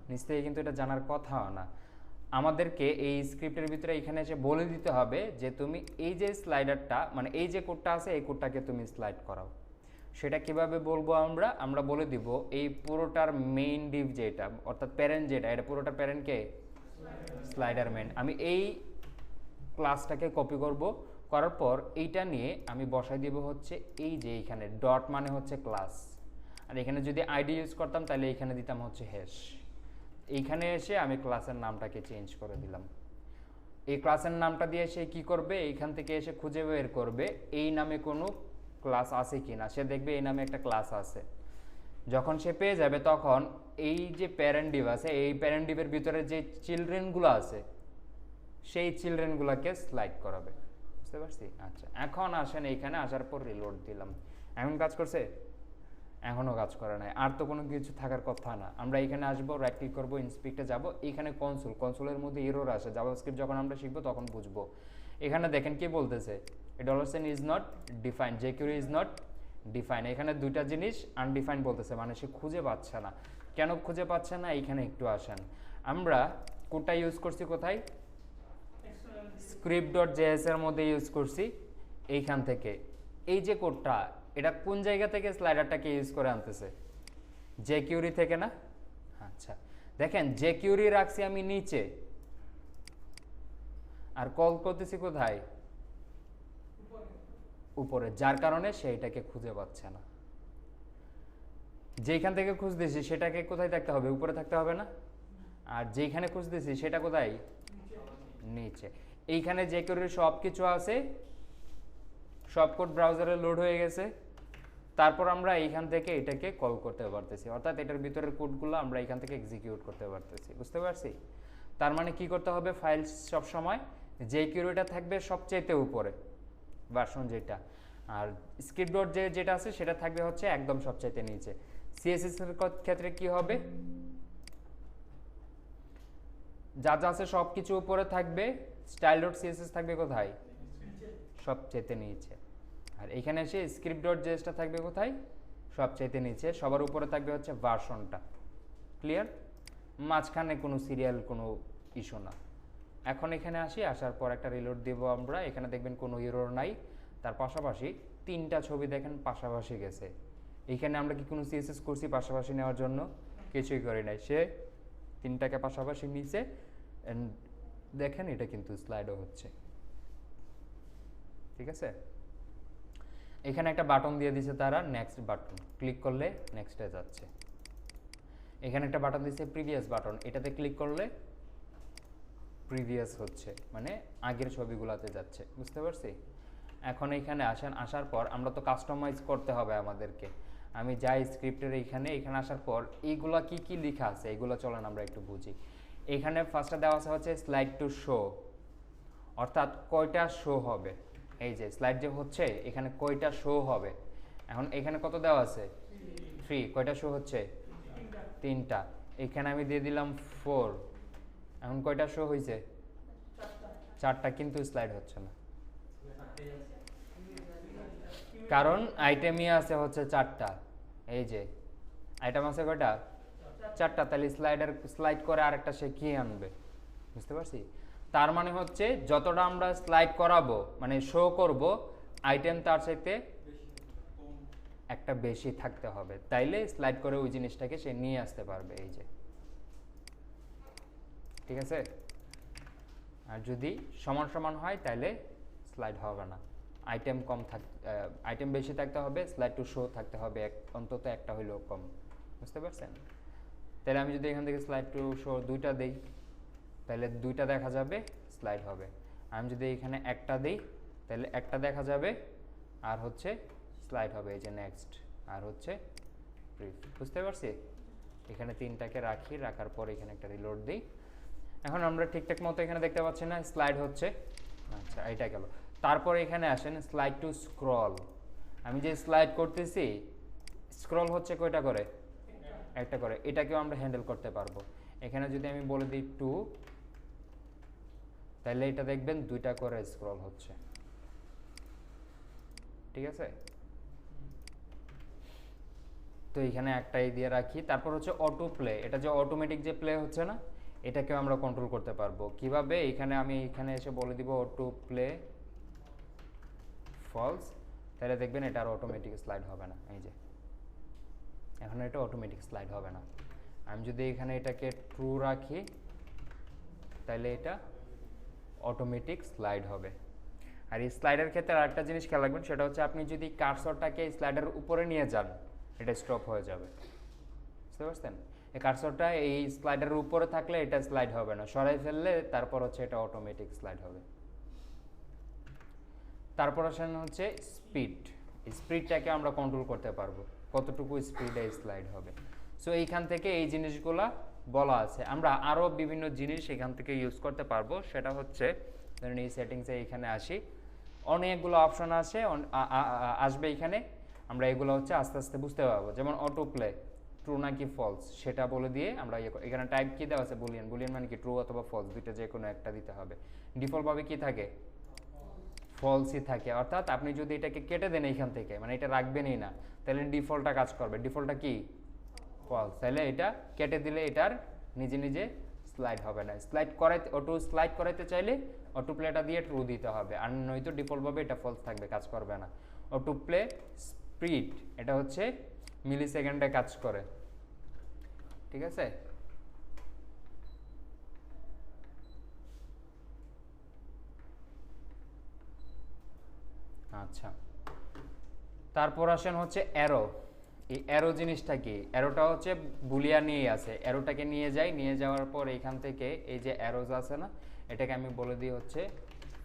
নিজ থেকে কিন্তু এটা জানার কথা না। আমাদেরকে এই স্ক্রিপ্টের ভিতরে এখানে এসে বলে দিতে হবে যে তুমি এই যে স্লাইডারটা, মানে এই যে কোডটা আছে এই কোডটাকে তুমি স্লাইড করাও। সেটা কিভাবে বলবো আমরা? আমরা বলে দিব এই পুরোটার মেইন ডিভ যেটা, অর্থাৎ প্যারেন্ট যেটা, এটা পুরোটার প্যারেন্ট কে? Slider main. আমি এই ক্লাসটাকে কপি করব, করার পর এইটা নিয়ে আমি বসাই দিব হচ্ছে এই যে এইখানে ডট মানে হচ্ছে ক্লাস, আর এখানে যদি আইডি ইউজ করতাম তাহলে এইখানে দিতাম হচ্ছে হ্যাশ। এইখানে এসে আমি ক্লাসের নামটাকে চেঞ্জ করে দিলাম। এই ক্লাসের নামটা দিয়ে সে কি করবে? এইখান থেকে এসে খুঁজে বের করবে এই নামে কোনো ক্লাস আছে কিনা। সে দেখবে এই নামে একটা ক্লাস আছে। যখন সে পেয়ে যাবে তখন এই যে প্যারেন্ট ডিভ আছে, এই প্যারেন্ট ডিভের ভিতরে যে চিলড্রেনগুলো আছে সেই চিলড্রেনগুলোকে স্লাইড করাবে। বুঝতে পারছি? আচ্ছা, এখন আসেন এইখানে, আসার পর রিলোড দিলাম। এখন কাজ করছে? এখনও কাজ করে নাই। আর তো কোনো কিছু থাকার কথা না। আমরা এখানে আসবো, রাইট ক্লিক করবো, ইনস্পেক্টে যাব, এখানে কনসোল, কনসোলের মধ্যে এরর আসে। জাভাস্ক্রিপ্ট যখন আমরা শিখবো তখন বুঝবো। এখানে দেখেন কি বলতেছে, $sign is not defined, jQuery is not define. এখানে দুইটা জিনিস আনডিফাইন বলতেছে, মানে সে খুঁজে পাচ্ছে না। কেন খুঁজে পাচ্ছে না? এইখানে একটু আসেন। আমরা কোডটা ইউজ করছি কোথায়? script.js এর মধ্যে ইউজ করছি। এইখান থেকে এই যে কোডটা, এটা কোন জায়গা থেকে স্লাইডারটাকে ইউজ করে আনতেছে? jQuery থেকে না? আচ্ছা, দেখেন jQuery রাখছি আমি নিচে, আর কল করতেছি কোথায়? উপরে, যার কারণে সে এটাকে খুঁজে পাচ্ছে না। যেখান থেকে খুঁজতেছি সেটাকে কোথায় থাকতে হবে? উপরে থাকতে হবে না? আর যেখানে খুঁজতেছি সেটা কোথায়? নিচে। এইখানে যে করে সব কিছু আছে, সব কোড ব্রাউজারে লোড হয়ে গেছে। তারপর আমরা এইখান থেকে এটাকে কল করতে পারতেছি, অর্থাৎ এটার ভিতরের কোডগুলো আমরা এখান থেকে এক্সিকিউট করতে পারতেছি। বুঝতে পারছি? তার মানে কি করতে হবে? ফাইল সব সময় যে কিউরিটা থাকবে সবচেয়ে উপরে, ভার্সন যেটা, আর স্ক্রিপ্ট ডট যেটা আছে সেটা থাকবে হচ্ছে একদম সবচাইতে নিচে। সিএসএস এর ক্ষেত্রে কি হবে? যা যা আছে সব কিছু উপরে থাকবে, স্টাইল ডট সিএসএস থাকবে কোথায়? সবচেয়ে নিচে। আর এখানে এসে স্ক্রিপ্ট ডট জেএসটা থাকবে কোথায়? সবচাইতে নিচে। সবার উপরে থাকবে হচ্ছে ভার্সনটা। ক্লিয়ার? মাঝখানে কোনো সিরিয়াল কোনো ইস্যু না। এখন এখানে আসি, আসার পর একটা রিলোড দেব আমরা। এখানে দেখবেন কোনো এরর নাই। তার পাশাপাশি তিনটা ছবি দেখেন পাশাপাশি গেছে। এইখানে আমরা কি কোনো সিএসএস করছি পাশাপাশি নেওয়ার জন্য? কিছুই করি নাই। সে তিনটাকে পাশাপাশি নিচে, দেখেন এটা কিন্তু স্লাইডও হচ্ছে। ঠিক আছে? এখানে একটা বাটন দিয়ে দিয়েছে তারা, নেক্সট বাটন ক্লিক করলে নেক্সটে যাচ্ছে। এখানে একটা বাটন দিয়েছে প্রিভিয়াস বাটন, এটাতে ক্লিক করলে প্রিভিয়াস হচ্ছে, মানে আগের ছবিগুলোতে যাচ্ছে। বুঝতে পারছি? এখন এখানে আসেন, আসার পর আমরা তো কাস্টমাইজ করতে হবে আমাদেরকে। আমি যাই স্ক্রিপ্টের এখানে আসার পর এইগুলা কি কি লেখা আছে এগুলো চলেন আমরা একটু বুঝি। এখানে ফার্স্টে দেওয়া আছে হচ্ছে স্লাইড টু শো, অর্থাৎ কয়টা শো হবে। এই যে স্লাইড যে হচ্ছে এখানে কয়টা শো হবে। এখন এখানে কত দেওয়া আছে? 3। কয়টা শো হচ্ছে? 3টা। এখানে আমি দিয়ে দিলাম 4। এখন কয়টা শো হয়েছে? 4টা, কিন্তু স্লাইড হচ্ছে না, কারণ আইটেমই আছে হচ্ছে 4টা। এই যে আইটেম আছে কয়টা? 4টা। তাহলে স্লাইড করে আরেকটা সে কি আনবে? বুঝতে পারছি? তার মানে হচ্ছে যতটা আমরা স্লাইড করাবো, মানে শো করব, আইটেম তার চাইতে একটা বেশি থাকতে হবে, তাইলে স্লাইড করে ওই জিনিসটাকে সে নিয়ে আসতে পারবে। এই যে, ঠিক আছে? আর যদি সমান সমান হয় তাহলে স্লাইড হবে না। আইটেম বেশি থাকতে হবে, স্লাইড টু শো থাকতে হবে অন্তত একটা হইলেও কম। বুঝতে পারছেন? তাহলে আমি যদি এখান থেকে স্লাইড টু শো 2টা দেই, তাহলে 2টা দেখা যাবে, স্লাইড হবে। আমি যদি এখানে একটা দিই তাহলে একটা দেখা যাবে আর হচ্ছে স্লাইড হবে। এই যে নেক্সট আর হচ্ছে ব্রিফ। বুঝতে পারছি? এখানে 3টাকে রাখি, রাখার পর এখানে একটা রিলোড দিই। এখন আমরা ঠিকঠাক মতো এখানে দেখতে পাচ্ছি না, স্লাইড হচ্ছে। আচ্ছা, এটা গেল। তারপর এখানে আসেন স্লাইড টু স্ক্রল। আমি যে স্লাইড করতেছি স্ক্রল হচ্ছে কয়টা করে? একটা করে। এটাকেও আমরা হ্যান্ডেল করতে পারবো। এখানে যদি আমি বলে দিই 2, তাহলে এটা দেখবেন 2টা করে স্ক্রল হচ্ছে। ঠিক আছে? তো এখানে একটাই দিয়ে রাখি। তারপর হচ্ছে অটো প্লে। এটা যে অটোমেটিক যে প্লে হচ্ছে না, এটাকেও আমরা কন্ট্রোল করতে পারবো কিভাবে? আমি এখানে এসে বলে দিব অটো প্লে ফলস, তাহলে দেখবেন এটা আর অটোমেটিক স্লাইড হবে না। এই যে এখন এটা অটোমেটিক স্লাইড হবে না। আমি যদি এখানে এটাকে ট্রু রাখি তাহলে এটা অটোমেটিক স্লাইড হবে। আর এই স্লাইডের ক্ষেত্রে আরেকটা জিনিস খেয়াল রাখবেন, সেটা হচ্ছে আপনি যদি কার্সরটাকে স্লাইডের উপরে নিয়ে যান এটা স্টপ হয়ে যাবে। বুঝতে পারছেন? এই কার্সরটা এই স্লাইডের উপরে থাকলে এটা স্লাইড হবে না, সরাই ফেললে তারপর হচ্ছে এটা অটোমেটিক স্লাইড হবে। তারপর আসেন হচ্ছে স্পিড। এই স্পিডটাকে আমরা কন্ট্রোল করতে পারবো, কতটুকু স্পিডে স্লাইড হবে। সো এইখান থেকে এই জিনিসগুলা বলা আছে। আমরা আরও বিভিন্ন জিনিস এখান থেকে ইউজ করতে পারবো। সেটা হচ্ছে ধরেন এই সেটিংসে এখানে আসি, অনেকগুলো অপশন আসবে এখানে। আমরা এগুলো হচ্ছে আস্তে আস্তে বুঝতে পারবো। যেমন অটো প্লে, ট্রু নাকি ফলস সেটা বলে দিয়ে আমরা এখানে টাইপ কি দেওয়া আছে? বুলিয়ান। বুলিয়ান মানে কি? ট্রু অথবা ফলস, দুইটা যে কোনো একটা দিতে হবে। ডিফল্টভাবে কি থাকে? ফলসই থাকে। অর্থাৎ আপনি যদি এটাকে কেটে দেন এইখান থেকে, মানে এটা রাখবেনই না, তাহলে ডিফল্টটা কাজ করবে। ডিফল্টটা কি? ফলস। তাহলে এটা কেটে দিলে এটার নিজে নিজে স্লাইড হবে না। স্লাইড করাইতে চাইলে অটো প্লেটা দিয়ে ট্রু দিতে হবে, আর নয়তো ডিফল্টভাবে এটা ফলস থাকবে, কাজ করবে না। অটো প্লে স্পিড, এটা হচ্ছে মিলি সেকেন্ডে কাজ করে। ঠিক আছে? আচ্ছা, তারপর আসেন হচ্ছে অ্যারো। এই অ্যারো জিনিসটা কি? অ্যারোটা হচ্ছে বুলিয়ান নিয়েই আছে। অ্যারোটাকে নিয়ে যাই, নিয়ে যাওয়ার পর এখান থেকে এই যে অ্যারোজ আছে না, এটাকে আমি বলে দিই হচ্ছে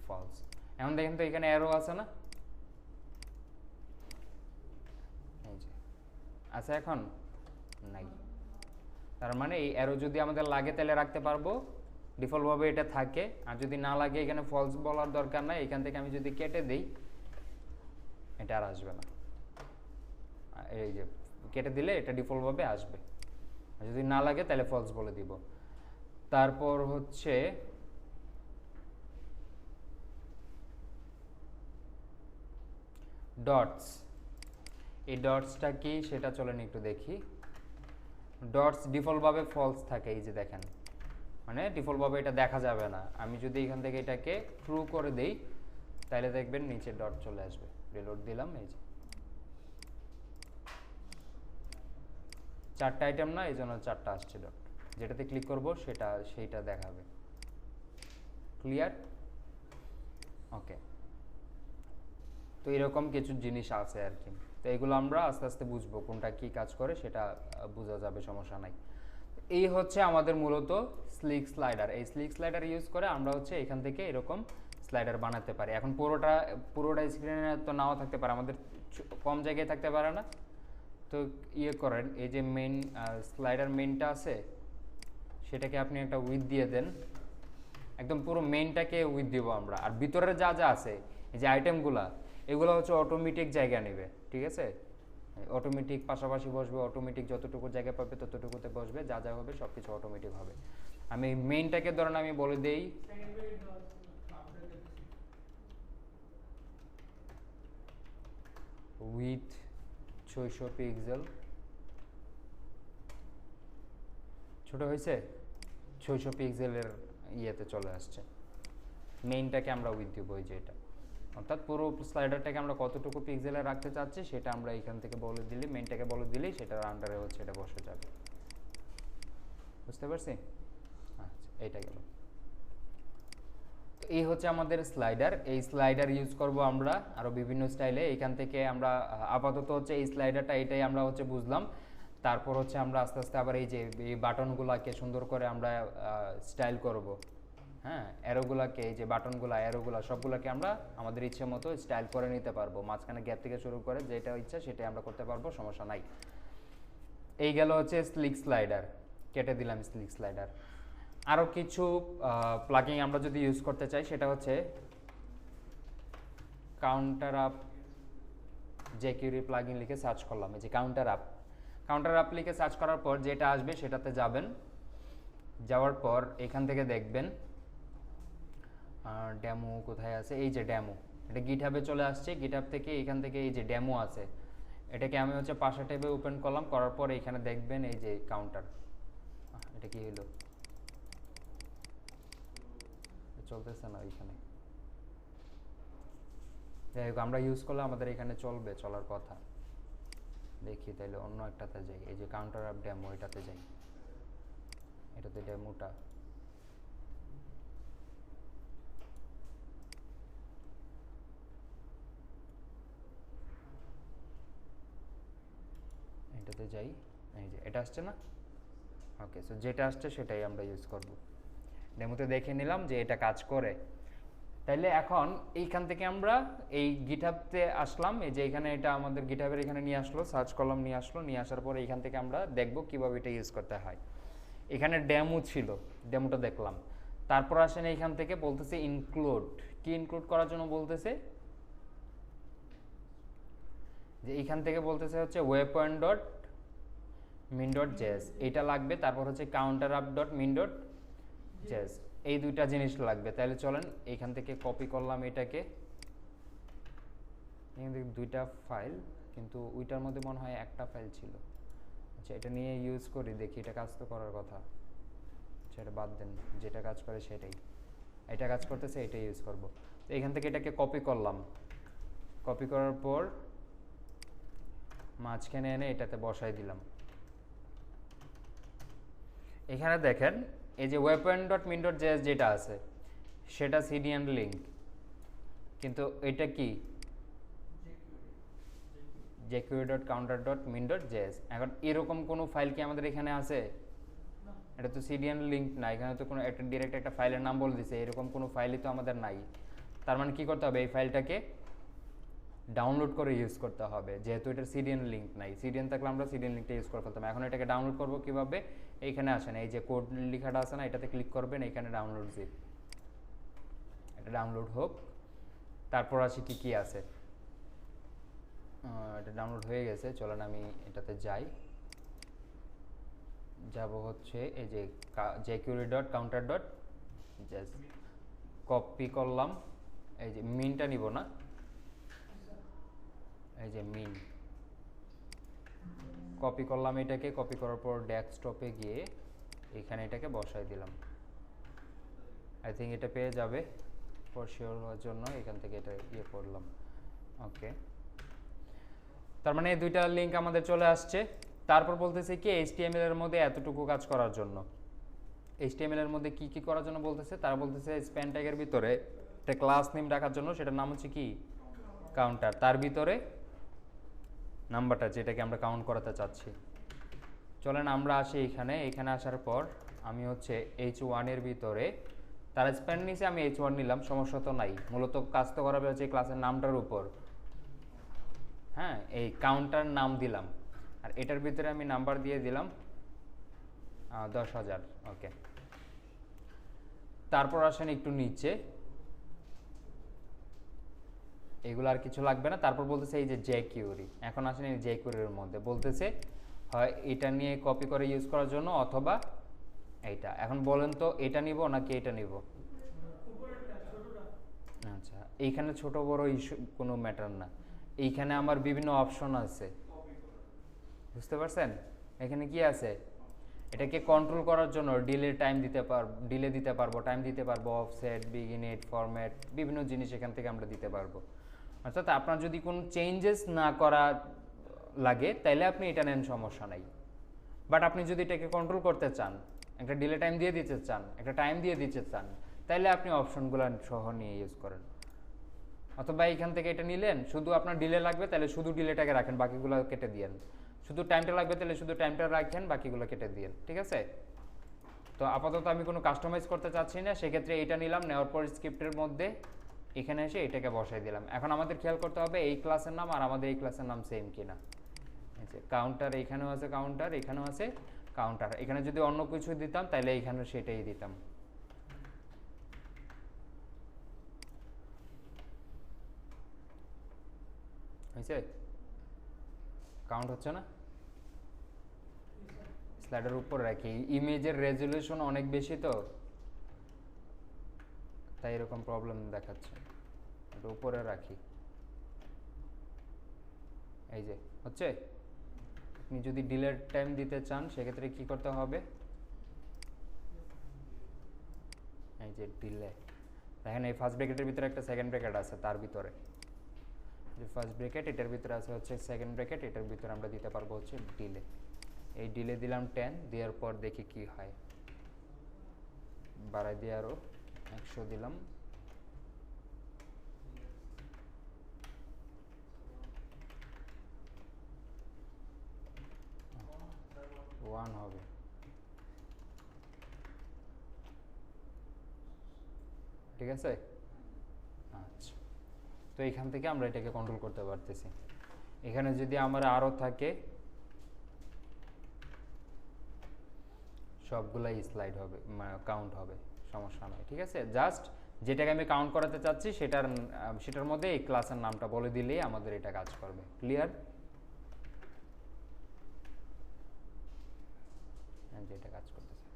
ফলস। এখন দেখেন তো এখানে অ্যারো আছে না, এই যে আছে, এখন নাই। তার মানে এই অ্যারো যদি আমাদের লাগে তাহলে রাখতে পারবো, ডিফল্টভাবে এটা থাকে। আর যদি না লাগে এখানে ফলস বলার দরকার নাই, এখান থেকে আমি যদি কেটে দিই এটা আর আসবে না। এই যে কেটে দিলে এটা ডিফল্টভাবে আসবে, আর যদি না লাগে তাহলে ফলস বলে দিব। তারপর হচ্ছে ডটস। এই ডটসটা কি সেটা চলেন একটু দেখি। ডটস ডিফল্টভাবে ফলস থাকে, এই যে দেখেন, মানে ডিফল্টভাবে এটা দেখা যাবে না। আমি যদি এখান থেকে এটাকে ট্রু করে দেই তাহলে দেখবেন নিচে ডট চলে আসবে। রিলোড দিলাম, এই যে 4টা আইটেম না, এই জন্য 4টা আসছে ডট। যেটাতে ক্লিক করব সেইটা দেখাবে। ক্লিয়ার? ওকে। তো এরকম কিছু জিনিস আছে আর কি। তো এগুলো আমরা আস্তে আস্তে বুঝবো কোনটা কি কাজ করে, সেটা বোঝা যাবে, সমস্যা নাই। এই হচ্ছে আমাদের মূলত স্লিক স্লাইডার। এই স্লিক স্লাইডার ইউজ করে আমরা হচ্ছে এখান থেকে এরকম স্লাইডার বানাতে পারি। এখন পুরোটা স্ক্রিনে তো নাও থাকতে পারে, আমাদের কম জায়গায় থাকতে পারে না। তো ইয়ে করেন, এই যে মেইন স্লাইডার মেইনটা আছে সেটাকে আপনি একটা উইথ দিয়ে দেন, একদম পুরো মেইনটাকে উইথ দিব আমরা। আর ভিতরের যা যা আছে এই যে আইটেমগুলা, এগুলো হচ্ছে অটোমেটিক জায়গা নেবে, ঠিক আছে? অটোমেটিক পাশাপাশি বসবে, অটোমেটিক যতটুকু জায়গা পাবে ততটুকুতে বসবে, যা যা হবে সব কিছু অটোমেটিক হবে। আমি মেইনটাকে ধরেন আমি বলে দেই উইথ 600 পিক্সেল। ছোট হয়েছে, 600 পিক্সেলের ইয়েতে চলে আসছে। মেইনটাকে আমরা উইথ দিব, এই যে এটা, অর্থাৎ পুরো স্লাইডারটাকে আমরা কতটুকু পিক্সেলে রাখতে চাচ্ছি সেটা আমরা এখান থেকে বলে দিলে, মেইনটাকে বলে দিলেই সেটার আন্ডারে হচ্ছে এটা বসে যাবে। বুঝতে পারছি? আচ্ছা, এইটা গেল। তো এই হচ্ছে আমাদের স্লাইডার। এই স্লাইডার ইউজ করব আমরা আরও বিভিন্ন স্টাইলে। এখান থেকে আমরা আপাতত হচ্ছে এই স্লাইডারটা এটাই আমরা হচ্ছে বুঝলাম। তারপর হচ্ছে আমরা আস্তে আস্তে আবার এই যে এই বাটনগুলোকে সুন্দর করে আমরা স্টাইল করব। হ্যাঁ, অ্যারোগুলাকে, এই যে বাটনগুলা, অ্যারোগুলা সবগুলোকে আমরা আমাদের ইচ্ছে মতো স্টাইল করে নিতে পারবো। মাঝখানে গ্যাপ থেকে শুরু করে যেটা ইচ্ছা সেটাই আমরা করতে পারবো, সমস্যা নাই। এই গেল হচ্ছে স্লিক স্লাইডার, কেটে দিলাম স্লিক স্লাইডার। আরও কিছু প্লাগিং আমরা যদি ইউজ করতে চাই সেটা হচ্ছে কাউন্টার আপ জেকিউরি প্লাগিং লিখে সার্চ করলাম। এই যে কাউন্টার আপ লিখে সার্চ করার পর যেটা আসবে সেটাতে যাবেন। যাওয়ার পর এখান থেকে দেখবেন ডেমো কোথায় আছে, এই যে ডেমো, এটা গিটহাবে চলে আসছে। গিটহাব থেকে এখান থেকে এই যে ডেমো আছে, এটাকে আমি হচ্ছে পাশা ট্যাবে ওপেন করলাম। করার পর এখানে দেখবেন এই যে কাউন্টার, এটা কি হলো, চলতেছে না ওইখানে। যাই হোক, আমরা ইউজ করলে আমাদের এখানে চলবে, চলার কথা। দেখি তাইলে অন্য একটাতে যাই, এই যে কাউন্টার আপ ডেমো, এটাতে যাই। এটাতে ডেমোটা, এটাতে যাই। এই যে এটা আসছে না, ওকে। সো যেটা আসছে সেটাই আমরা ইউজ করব। ডেমোতে দেখে নিলাম যে এটা কাজ করে। তাইলে এখন এইখান থেকে আমরা এই গিটহাবতে আসলাম। এই যে এখানে এটা আমাদের গিটহাবের এখানে নিয়ে আসলো, সার্চ করলাম, নিয়ে আসলো। নিয়ে আসার পরে এইখান থেকে আমরা দেখব কিভাবে এটা ইউজ করতে হয়। এখানে ডেমো ছিল, ডেমোটা দেখলাম। তারপর আসেন এইখান থেকে বলতেছে ইনক্লুড। কি ইনক্লুড করার জন্য বলতেছে? যে এইখান থেকে বলতেছে হচ্ছে web point dot min dot js, এইটা লাগবে। তারপর হচ্ছে counter up dot min dot js, এই দুইটা জিনিস লাগবে। তাহলে চলেন এইখান থেকে কপি করলাম এটাকে। এখান থেকে দুইটা ফাইল, কিন্তু ওইটার মধ্যে মনে হয় একটা ফাইল ছিল। আচ্ছা, এটা নিয়ে ইউজ করি, দেখি এটা কাজ তো করার কথা। আচ্ছা, এটা বাদ দেন, যেটা কাজ করে সেটাই। এটা কাজ করতেছে, এটা ইউজ করব। তো এখান থেকে এটাকে কপি করলাম। কপি করার পর মাঝখানে এনে এটাতে বসাই দিলাম। এখানে দেখেন এই যে weapon dot min dot JS যেটা আছে সেটা সিডিএন লিঙ্ক, কিন্তু এটা কি jQuery.counter.min.js। এখন এরকম কোনো ফাইল কি আমাদের এখানে আছে? এটা তো সিডিএন লিঙ্ক না, এখানে তো কোনো একটা ডিরেক্ট একটা ফাইলের নাম বলে দিছে, এরকম কোনো ফাইলই তো আমাদের নাই। তার মানে কি করতে হবে, এই ফাইলটাকে ডাউনলোড করে ইউজ করতে হবে, যেহেতু এটার সিডিএন লিঙ্ক নাই। সিডিএন থাকলে আমরা সিডিএন লিঙ্কটা ইউজ করে ফেলতাম। এখন এটাকে ডাউনলোড করবো কিভাবে, এইখানে আসেন, এই যে কোড লেখাটা আছে না, এটাতে ক্লিক করবেন, এখানে ডাউনলোড জিপ, এটা ডাউনলোড হোক। তারপর আসি কি কি আছে, এটা ডাউনলোড হয়ে গেছে। চলেন আমি এটাতে যাই, যাব হচ্ছে এই যে jQuery.counter.js, কপি করলাম, এই যে মিনটা নিব না, এই যে মিন কপি করলাম, এটাকে কপি করার পর ডেস্কটপে গিয়ে এখানে এটাকে বসাই দিলাম। আই থিঙ্ক এটা পেয়ে যাবে, ফর শিওর হওয়ার জন্য এখান থেকে এটা ইয়ে করলাম। ওকে, তার মানে এই দুইটা লিঙ্ক আমাদের চলে আসছে। তারপর বলতেছে কি HTML এর মধ্যে এতটুকু কাজ করার জন্য, HTML এর মধ্যে কি কি করার জন্য বলতেছে, তারা বলতেছে স্প্যান ট্যাগের ভিতরে একটা ক্লাস নেম রাখার জন্য, সেটার নাম হচ্ছে কি কাউন্টার, তার ভিতরে নাম্বারটা যেটাকে আমরা কাউন্ট করাতে চাচ্ছি। চলেন আমরা আসি এখানে, এখানে আসার পর আমি হচ্ছে h1 এর ভিতরে, তারা স্প্যান নিচে আমি h1 নিলাম, সমস্যা তো নাই। মূলত কাজ তো করা হচ্ছে ক্লাসের নামটার উপর, হ্যাঁ, এই কাউন্টার নাম দিলাম, আর এটার ভিতরে আমি নাম্বার দিয়ে দিলাম 10,000। ওকে, তারপর আসেন একটু নিচে, এগুলো আর কিছু লাগবে না। তারপর বলতেছে এই যে jQuery, এখন আসেন এই jQuery এর মধ্যে বলতেছে হয় এটা নিয়ে কপি করে ইউজ করার জন্য অথবা এইটা। এখন বলেন তো এটা নিব নাকি এটা নিব? আচ্ছা, এইখানে ছোট বড় ইস্যু কোনো ম্যাটার না, এইখানে আমার বিভিন্ন অপশন আছে, বুঝতে পারছেন? এখানে কি আছে, এটাকে কন্ট্রোল করার জন্য ডিলে টাইম দিতে পারবো, ডিলে দিতে পারবো, টাইম দিতে পারবো, অফসেট, বিগিনিট, ফরম্যাট, বিভিন্ন জিনিস এখান থেকে আমরা দিতে পারবো। অর্থাৎ আপনার যদি কোনো চেঞ্জেস না করা লাগে তাইলে আপনি এটা নেন, সমস্যা নাই। বাট আপনি যদি এটাকে কন্ট্রোল করতে চান, একটা ডিলে টাইম দিয়ে দিতে চান, একটা টাইম দিয়ে দিতে চান, তাইলে আপনি অপশনগুলো সহ নিয়ে ইউজ করেন। অথবা এইখান থেকে এটা নিলেন, শুধু আপনার ডিলে লাগবে তাহলে শুধু ডিলেটাকে রাখেন, বাকিগুলো কেটে দিয়েন। শুধু টাইমটা লাগবে তাহলে শুধু টাইমটা রাখেন, বাকিগুলো কেটে দিয়েন, ঠিক আছে? তো আপাতত আমি কোনো কাস্টমাইজ করতে চাচ্ছি না, সেক্ষেত্রে এইটা নিলাম, নেওয়ার পর স্ক্রিপ্টের মধ্যে এখানে এসে এটাকে বসাই দিলাম। এখন আমাদের খেয়াল করতে হবে এই ক্লাসের নাম আর আমাদের এই ক্লাসের নাম সেম কিনা। কাউন্টার এখানেও আছে, কাউন্টার এখানেও আছে, কাউন্টার এখানে যদি অন্য কিছু দিতাম তাহলে এখানে সেটাই দিতাম। হয়েছে? কাউন্ট হচ্ছে না, স্লাইডের উপর রাখি, ইমেজের রেজুলেশন অনেক বেশি তো তাই এরকম প্রবলেম দেখাচ্ছে, এটা উপরে রাখি। এই যে হচ্ছে, আপনি যদি ডিলেট টাইম দিতে চান সেক্ষেত্রে কি করতে হবে, এই যে ডিলে, দেখেন এই ফার্স্ট ব্র্যাকেটের ভিতরে একটা সেকেন্ড ব্র্যাকেট আছে, তার ভিতরে যে ফার্স্ট ব্র্যাকেট এটার ভিতরে আছে হচ্ছে সেকেন্ড ব্র্যাকেট, এটার ভিতরে আমরা দিতে পারবো হচ্ছে ডিলে। এই ডিলে দিলাম 10, দেওয়ার পর দেখি কি হয়, বাড়াই দিয়ে আরো 100 দিলাম, ওয়ান হবে। ঠিক আছে, আচ্ছা, তো এখান থেকে আমরা এটাকে কন্ট্রোল করতে পারতেছি। এখানে যদি আমার আরও থাকে সবগুলাই স্লাইড হবে, কাউন্ট হবে, সমস্যা নয়, ঠিক আছে? জাস্ট যেটাকে আমি কাউন্ট করাতে চাচ্ছি সেটার মধ্যে এই ক্লাসের নামটা বলে দিলেই আমাদের এটা কাজ করবে। ক্লিয়ার? যেটা কাজ করতেছে,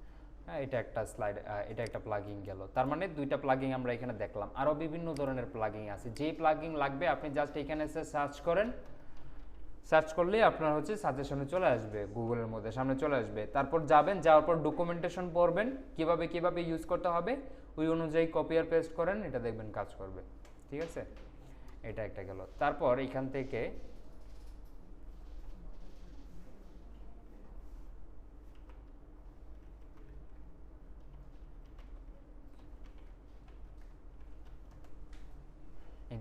হ্যাঁ, এটা একটা স্লাইড, এটা একটা প্লাগইন গেল। তার মানে দুইটা প্লাগইন আমরা এখানে দেখলাম। আরও বিভিন্ন ধরনের প্লাগইন আছে, যেই প্লাগইন লাগবে আপনি জাস্ট এখানে এসে সার্চ করেন, সার্চ করলেই আপনার হচ্ছে সাজেশনে চলে আসবে, গুগলের মধ্যে সামনে চলে আসবে। তারপর যাবেন, যাওয়ার পর ডকুমেন্টেশন পড়বেন কিভাবে ইউজ করতে হবে, ওই অনুযায়ী কপি আর পেস্ট করেন, এটা দেখবেন কাজ করবে। ঠিক আছে, এটা একটা গেল। তারপর এখান থেকে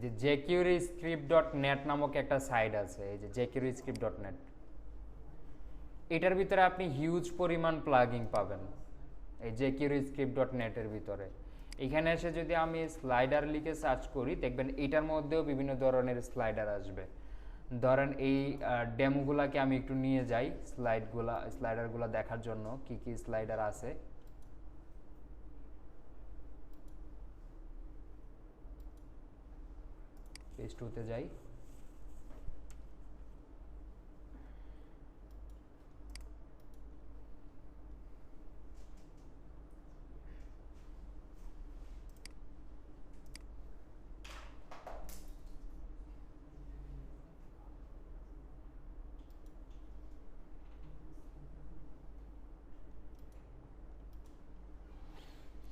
এই যে jQuery-script.net নামক একটা সাইট আছে, এই যে jQuery-script.net, এটার ভিতরে আপনি হিউজ পরিমাণ প্লাগইন পাবেন এই jQuery-script.net এর ভিতরে। এখানে এসে যদি আমি স্লাইডার লিখে সার্চ করি, দেখবেন এটার মধ্যেও বিভিন্ন ধরনের স্লাইডার আসবে। ধরেন এই ডেমোগুলাকে আমি একটু নিয়ে যাই স্লাইডারগুলো দেখার জন্য কি কি স্লাইডার আছে। পেজ 2 তে যাই।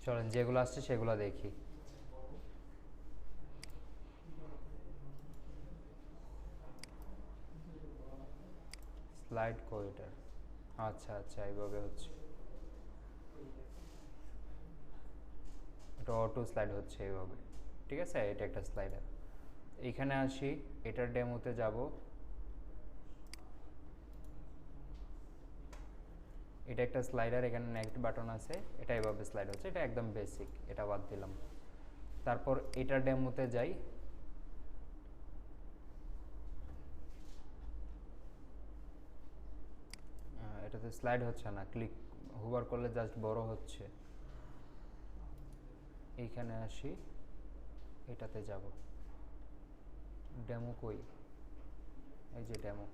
চলেন যেগুলো আসছে সেগুলো দেখি। স্লাইড কোয়েটার, আচ্ছা আচ্ছা, এইভাবে হচ্ছে, এটা অটো স্লাইড হচ্ছে এইভাবে। ঠিক আছে, এটা একটা স্লাইডার। এইখানে আসি, এটার ডেমোতে যাব। এটা একটা স্লাইডার, এখানে নেক্সট বাটন আছে, এটা এভাবে স্লাইড হচ্ছে, এটা একদম বেসিক, এটা বাদ দিলাম। তারপর এটার ডেমোতে যাই। এটাতে স্লাইড হচ্ছে না, ক্লিক হোভার করলে জাস্ট বড় হচ্ছে। এইখানে আসি, এটাতে যাব। ডেমো কই? এই যে ডেমো,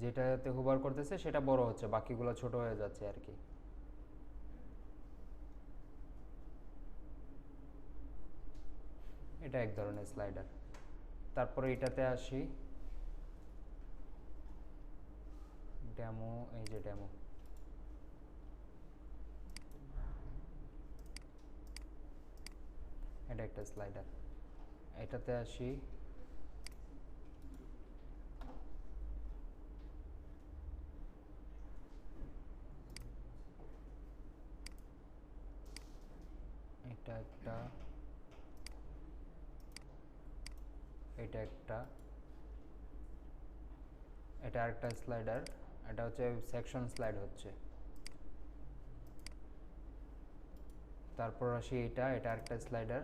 যেটাতে হোভার করতেছে সেটা বড় হচ্ছে, বাকিগুলো ছোট হয়ে যাচ্ছে আর কি। এটা এক ধরনের স্লাইডার। তারপরে এটাতে আসি, ডেমো, এই যে ডেমো, এটা একটা স্লাইডার। এটাতে আসি, এটা একটা, এটা একটা, এটা আরেকটা স্লাইডার, এটা হচ্ছে সেকশন স্লাইড হচ্ছে। তারপর আসি এটা, এটা আরেকটা স্লাইডার,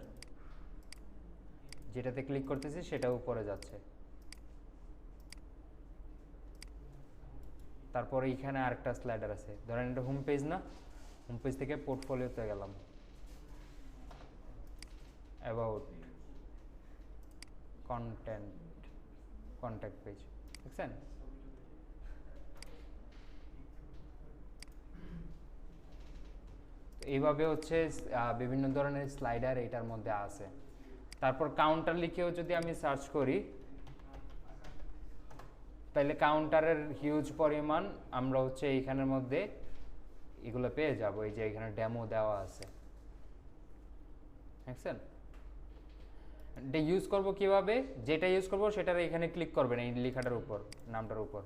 যেটাতে ক্লিক করতেছি সেটা উপরে যাচ্ছে। তারপর এইখানে আরেকটা স্লাইডার আছে, ধরেন এটা হোম পেজ না, হোম পেজ থেকে পোর্টফোলিওতে গেলাম, অ্যাবাউট, কন্টেন্ট, কন্ট্যাক্ট পেজ, দেখছেন? এইভাবে হচ্ছে বিভিন্ন ধরনের স্লাইডার এটার মধ্যে আছে। তারপর কাউন্টার লিখেও যদি আমি সার্চ করি, তাহলে কাউন্টারের হিউজ পরিমাণ আমরা হচ্ছে এইখানের মধ্যে এগুলো পেয়ে যাব। এই যে এখানে ডেমো দেওয়া আছে, দেখছেন? এটা ইউজ করব কিভাবে? যেটা ইউজ করব সেটার এখানে ক্লিক করবেন, এই লেখাটার উপর, নামটার উপর।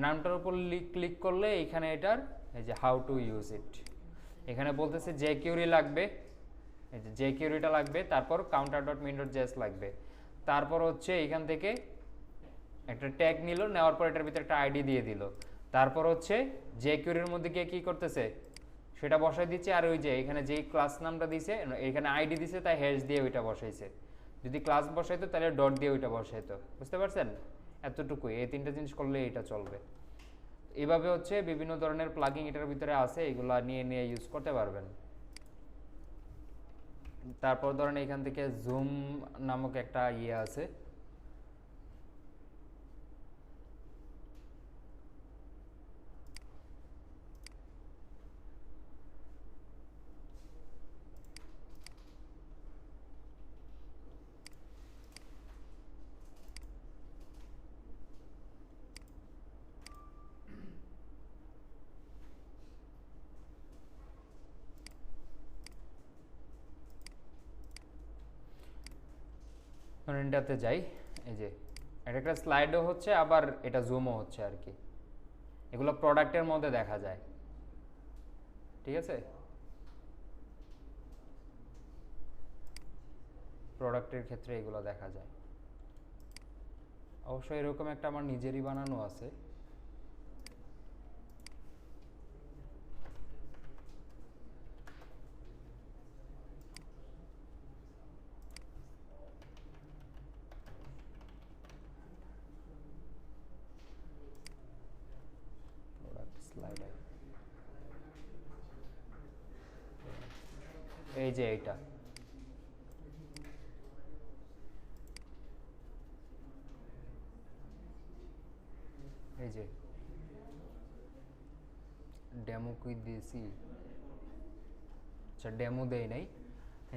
নামটার উপর ক্লিক করলে এখানে এটার এই যে হাউ টু ইউজ ইট, এখানে বলতেছে jQuery লাগবে, এই যে jQueryটা লাগবে, তারপর counter.min.js লাগবে, তারপর হচ্ছে এখান থেকে একটা ট্যাগ নিল, নেওয়ার পর এটার ভিতরে একটা আইডি দিয়ে দিল, তারপর হচ্ছে jQuery এর মধ্যে গিয়ে কি করতেছে সেটা বসাই দিচ্ছে। আর ওই যে এখানে যেই ক্লাস নামটা দিছে, এখানে আইডি দিছে, তাই হ্যাশ দিয়ে ওইটা বসাইছে। যদি ক্লাস বসাইতো তাহলে ডট দিয়ে ওইটা বসাইতো। বুঝতে পারছেন? এতটুকুই, এই তিনটা জিনিস করলে এটা চলবে। এভাবে হচ্ছে বিভিন্ন ধরনের প্লাগইন এটার ভিতরে আছে, এগুলো নিয়ে নিয়ে ইউজ করতে পারবেন। তারপর ধরেন এখান থেকে জুম নামক একটা ইয়ে আছে, এটাতে যাই। এই যে এটা একটা স্লাইডও হচ্ছে, আবার এটা জুমও হচ্ছে আর কি। এগুলো প্রোডাক্টের মধ্যে দেখা যায়, ঠিক আছে? প্রোডাক্টের ক্ষেত্রে এগুলো দেখা যায়। অবশ্য এরকম একটা আমার নিজেরই বানানো আছে। প্রোডাক্ট স্লাইডার, এই যে এইটা, এই যে ডেমো কি দিয়েছি, আচ্ছা ডেমো দেই নাই,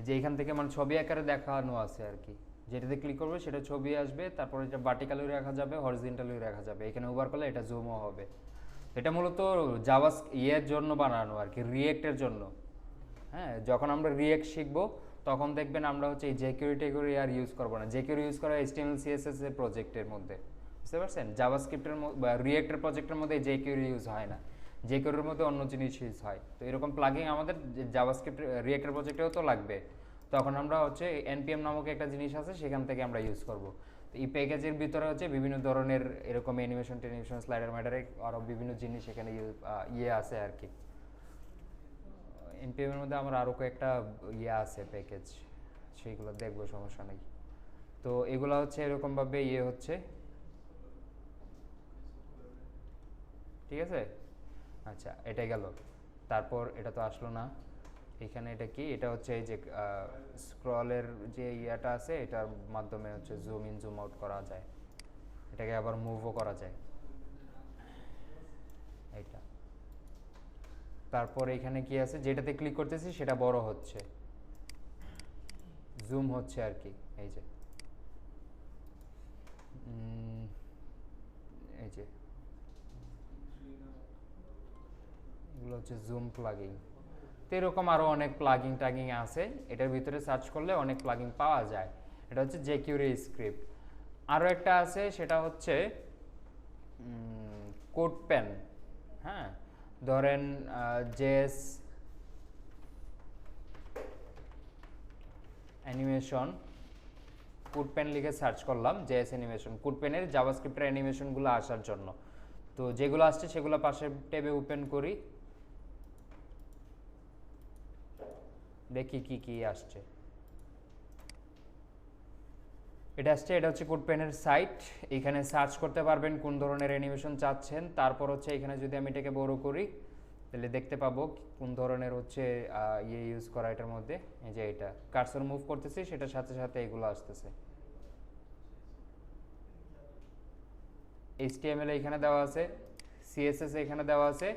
যে এখান থেকে মানে ছবি আকারে দেখানো আছে আর কি। যেটাতে ক্লিক করবে সেটা ছবি আসবে, তারপর এটা ভার্টিক্যালিও রাখা যাবে, হরিজন্টালিও রাখা যাবে। এখানে ওভার করলে এটা জুমও হবে। এটা মূলত জাভা ইয়ের জন্য বানানো আর কি, রিয়েক্টের জন্য। হ্যাঁ, যখন আমরা রিয়েক্ট শিখবো তখন দেখবেন আমরা হচ্ছে এই জেকিউরি টেকিউরি আর ইউজ করবো না। জেকিউরি ইউজ করা HTML CSS এর প্রজেক্টের মধ্যে, বুঝতে পারছেন? জাভাস্ক্রিপ্টের বা রিয়েক্টের প্রজেক্টের মধ্যে জেকিউরি ইউজ হয় না, জেকিউরির মধ্যে অন্য জিনিস ইউজ হয়। তো এরকম প্লাগিং আমাদের জাভাস্ক্রিপ্ট রিয়েক্টের প্রজেক্টেও তো লাগবে। তখন আমরা হচ্ছে npm নামক একটা জিনিস আছে, সেখান থেকে আমরা ইউজ করব। তো এই প্যাকেজের ভিতরে হচ্ছে বিভিন্ন ধরনের এরকম অ্যানিমেশন টেনিমেশন স্লাইডার ম্যাটারে আরও বিভিন্ন জিনিস এখানে ইয়ে আছে আর কি। npm এর মধ্যে আমার আরও কয়েকটা ইয়ে আছে প্যাকেজ, সেইগুলো দেখবো, সমস্যা নেই। তো এগুলো হচ্ছে এরকমভাবে ইয়ে হচ্ছে, ঠিক আছে? আচ্ছা, এটা গেল। তারপর এটা তো আসলো না। এখানে এটা কি, এটা হচ্ছে এই যে স্ক্রলের যে ইয়াটা আছে, এটার মাধ্যমে হচ্ছে জুম ইন জুম আউট করা যায়, এটাকে আবার মুভও করা যায়, এইটা। তারপর এখানে কি আছে, যেটাতে ক্লিক করতেছি সেটা বড় হচ্ছে, জুম হচ্ছে আর কি। এই যে এই যে এগুলো হচ্ছে জুম প্লাগিং। তো এরকম আরও অনেক প্লাগিং টাগিং আছে, এটার ভিতরে সার্চ করলে অনেক প্লাগিং পাওয়া যায়। এটা হচ্ছে জেকিউরি স্ক্রিপ্ট। আরও একটা আছে, সেটা হচ্ছে কোড পেন। হ্যাঁ, ধরেন জেএস অ্যানিমেশন, কোড পেন লিখে সার্চ করলাম জেএস অ্যানিমেশন, কোড পেনের জাভাস্ক্রিপ্টের অ্যানিমেশনগুলো আসার জন্য। তো যেগুলো আসছে সেগুলো পাশের ট্যাবে ওপেন করি, দেখি কি কি আসছে। এটা আসছে, এটা হচ্ছে কোড পেনের সাইট। এখানে সার্চ করতে পারবেন কোন ধরনের অ্যানিমেশন চাচ্ছেন। তারপর হচ্ছে এখানে যদি আমি এটাকে বড় করি তাহলে দেখতে পাবো কোন ধরনের হচ্ছে ইয়ে ইউজ করা এটার মধ্যে। এই যে এটা কার্সর মুভ করতেছি, সেটার সাথে সাথে এগুলো আসতেছে। HTML এখানে দেওয়া আছে, CSS এখানে দেওয়া আছে,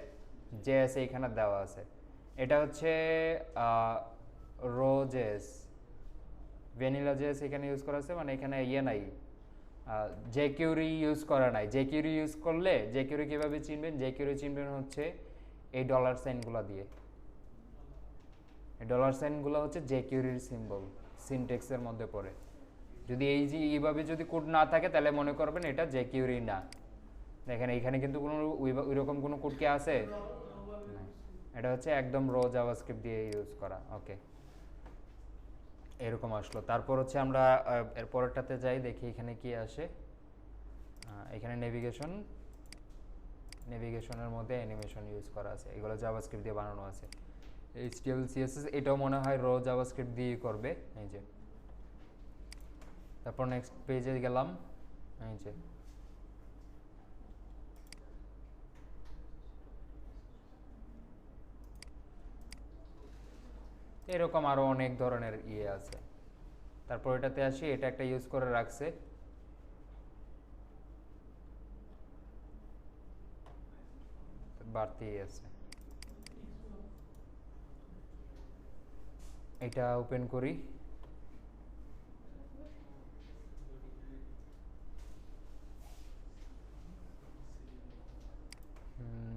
JS এখানে দেওয়া আছে। এটা হচ্ছে রোজেস, ভ্যানিলা জেএস এখানে ইউজ করা আছে, মানে এখানে ইয়ে নাই, জেকিউরি ইউজ করা নাই। জেকিউরি ইউজ করলে জেকিউরি কীভাবে চিনবেন? জেকিউরি চিনবেন হচ্ছে এই ডলার সাইনগুলো দিয়ে। এই ডলার সাইনগুলো হচ্ছে জেকিউরির সিম্বল, সিনটেক্সের মধ্যে পড়ে। যদি এই যে এইভাবে যদি কোড না থাকে তাহলে মনে করবেন এটা জেকিউরি না। দেখেন এইখানে কিন্তু কোনো ওইরকম কোনো কোড কি আছে? এটা হচ্ছে একদম র জাভাস্ক্রিপ্ট দিয়ে ইউজ করা। ওকে, এরকম আসলো। তারপর হচ্ছে আমরা এর পরেরটাতে যাই, দেখি এখানে কি আসে। এখানে নেভিগেশন, নেভিগেশনের মধ্যে অ্যানিমেশন ইউজ করা আছে, এগুলো জাভাস্ক্রিপ্ট দিয়ে বানানো আছে। HTML CSS এটাও মনে হয় র জাভাস্ক্রিপ্ট দিয়ে করবে। এই যে তারপর নেক্সট পেজে গেলাম, এই যে এরকম আরও অনেক ধরনের ইয়ে আছে। তারপর এটাতে আসি, এটা একটা ইউজ করে রাখছে, বাড়তি আছে। এটা ওপেন করি,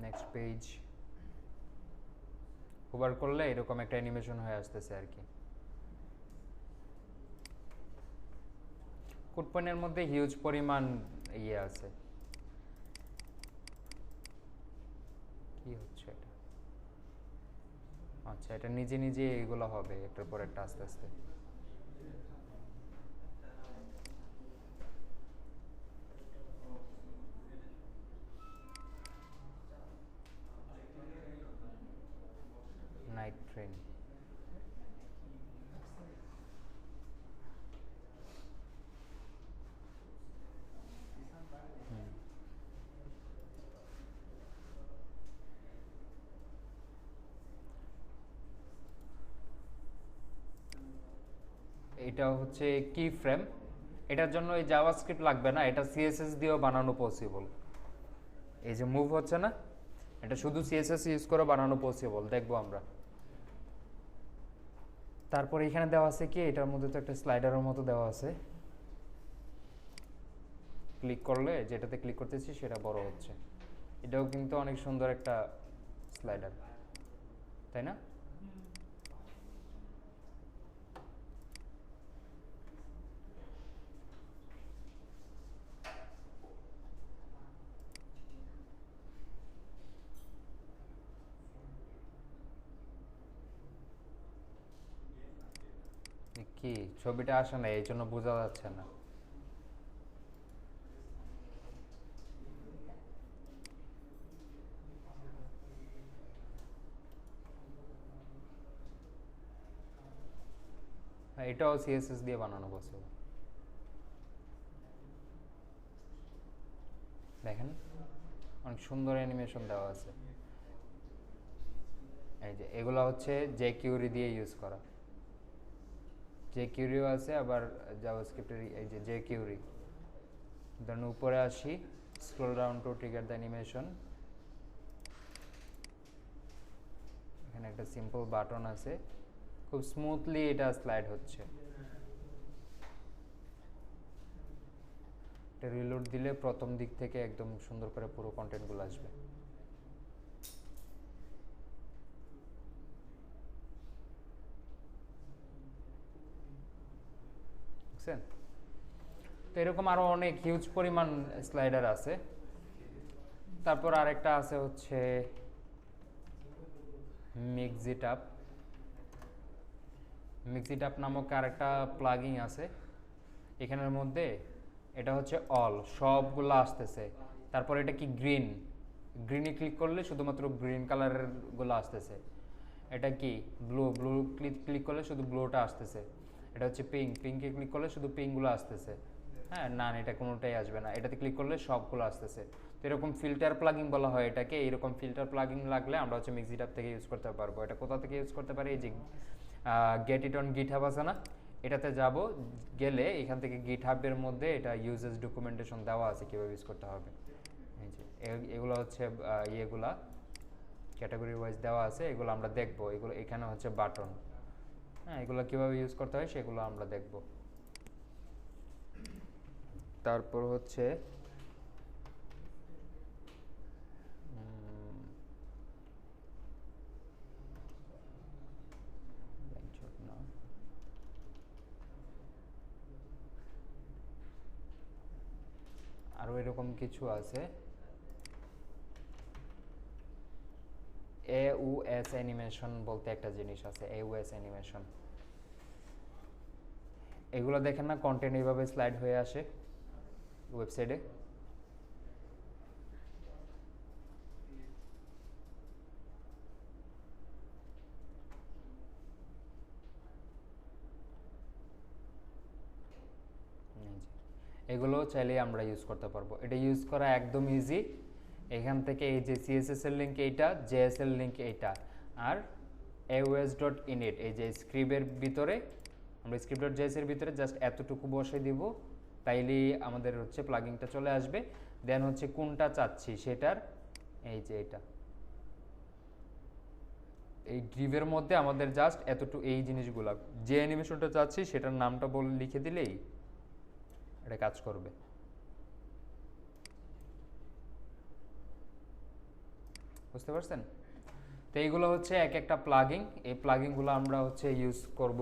নেক্সট পেজ হোভার করলে এরকম একটা অ্যানিমেশন হয়ে আসতেছে আর কি। কোডপয়েন্টের মধ্যে হিউজ পরিমাণ ইয়ে আছে। কি হচ্ছে এটা? আচ্ছা, এটা নিজে নিজে এগুলো হবে একটার পর একটা আস্তে আস্তে। Night train. এটা হচ্ছে কি ফ্রেম, এটার জন্য এই জাভাস্ক্রিপ্ট লাগবে না, এটা সিএসএস দিয়েও বানানো পসিবল। এই যে মুভ হচ্ছে না, এটা শুধু সিএসএস ইউজ করে বানানো পসিবল, দেখবো আমরা। তারপর এখানে দেওয়া আছে কি, এটার মধ্যে তো একটা স্লাইডারের মতো দেওয়া আছে, ক্লিক করলে যেটাতে ক্লিক করতেছি সেটা বড় হচ্ছে। এটাও কিন্তু অনেক সুন্দর একটা স্লাইডার, তাই না? কি ছবিটা আসে না, এই জন্য বোঝা যাচ্ছে না। হ্যাঁ, এটাও সিএসএস দিয়ে বানানো পসিবল। দেখেন অনেক সুন্দর অ্যানিমেশন দেওয়া আছে। এই যে এগুলো হচ্ছে জেকিউরি দিয়ে ইউজ করা, জেকিউরিও আছে আবার জাভাস্ক্রিপ্টের এই যে জেকিউরি। দেন উপরে আসি, scroll down to trigger the animation. এখানে একটা সিম্পল বাটন আছে, খুব স্মুথলি এটা স্লাইড হচ্ছে। এটা রিলোড দিলে প্রথম দিক থেকে একদম সুন্দর করে পুরো কন্টেন্টগুলো আসবে। বুঝছেন? তো এরকম আরো অনেক হিউজ পরিমাণ স্লাইডার আছে। তারপর আরেকটা আছে হচ্ছে মিক্সিট আপ নামক আরেকটা প্লাগইন আছে এখানের মধ্যে। এটা হচ্ছে অল, সবগুলো আসতেছে। তারপর এটা কি গ্রিনে ক্লিক করলে শুধুমাত্র গ্রিন কালারের গুলো আসতেছে। এটা কি ব্লু ক্লিক করলে শুধু ব্লুটা আসতেছে। এটা হচ্ছে পিঙ্কে ক্লিক করলে শুধু পিঙ্কগুলো আসতেছে। হ্যাঁ, না এটা কোনোটাই আসবে না, এটাতে ক্লিক করলে সবগুলো আসতেছে। তো এরকম ফিল্টার প্লাগইন বলা হয় এটাকে। এইরকম ফিল্টার প্লাগইন লাগলে আমরা হচ্ছে মিক্সিট অ্যাপ থেকে ইউজ করতে পারবো। এটা কোথা থেকে ইউজ করতে পারি, এই যে গেট ইট অন গিটহাব আছে না, এটাতে যাব, গেলে এখান থেকে গিটহাবের মধ্যে এটা ইউজেস ডকুমেন্টেশন দেওয়া আছে কীভাবে ইউজ করতে হবে। এই যে এগুলো হচ্ছে ইয়েগুলা ক্যাটাগরি ওয়াইজ দেওয়া আছে, এগুলো আমরা দেখবো। এগুলো এখানে হচ্ছে বাটন, হ্যাঁ, এগুলো কীভাবে ইউজ করতে হয় সেগুলো আমরা দেখব। তারপর হচ্ছে আরও এরকম কিছু আছে, AUS অ্যানিমেশন বলতে একটা জিনিস আছে, AUS অ্যানিমেশন। এগুলো দেখেন না, কন্টেন্ট এইভাবে স্লাইড হয়ে আসে ওয়েবসাইটে। এগুলো চাইলে আমরা ইউজ করতে পারবো। এটা ইউজ করা একদম ইজি। এখান থেকে এই যে সিএসএস এর লিঙ্ক এইটা, জেএস এর লিঙ্ক এইটা, আর AOS.init এই যে স্ক্রিপ্টের ভিতরে, আমরা script.js এর ভিতরে জাস্ট এতটুকু বসে দিব, তাইলেই আমাদের হচ্ছে প্লাগইনটা চলে আসবে। দেন হচ্ছে কোনটা চাচ্ছি সেটার, এই যে এটা, এই ডিভের মধ্যে আমাদের জাস্ট এতটুকু এই জিনিসগুলো, যে অ্যানিমেশনটা চাচ্ছি সেটার নামটা বলে লিখে দিলেই এটা কাজ করবে। বুঝতে পারছেন? তো এইগুলো হচ্ছে এক একটা প্লাগইন। এই প্লাগইনগুলো আমরা হচ্ছে ইউজ করব।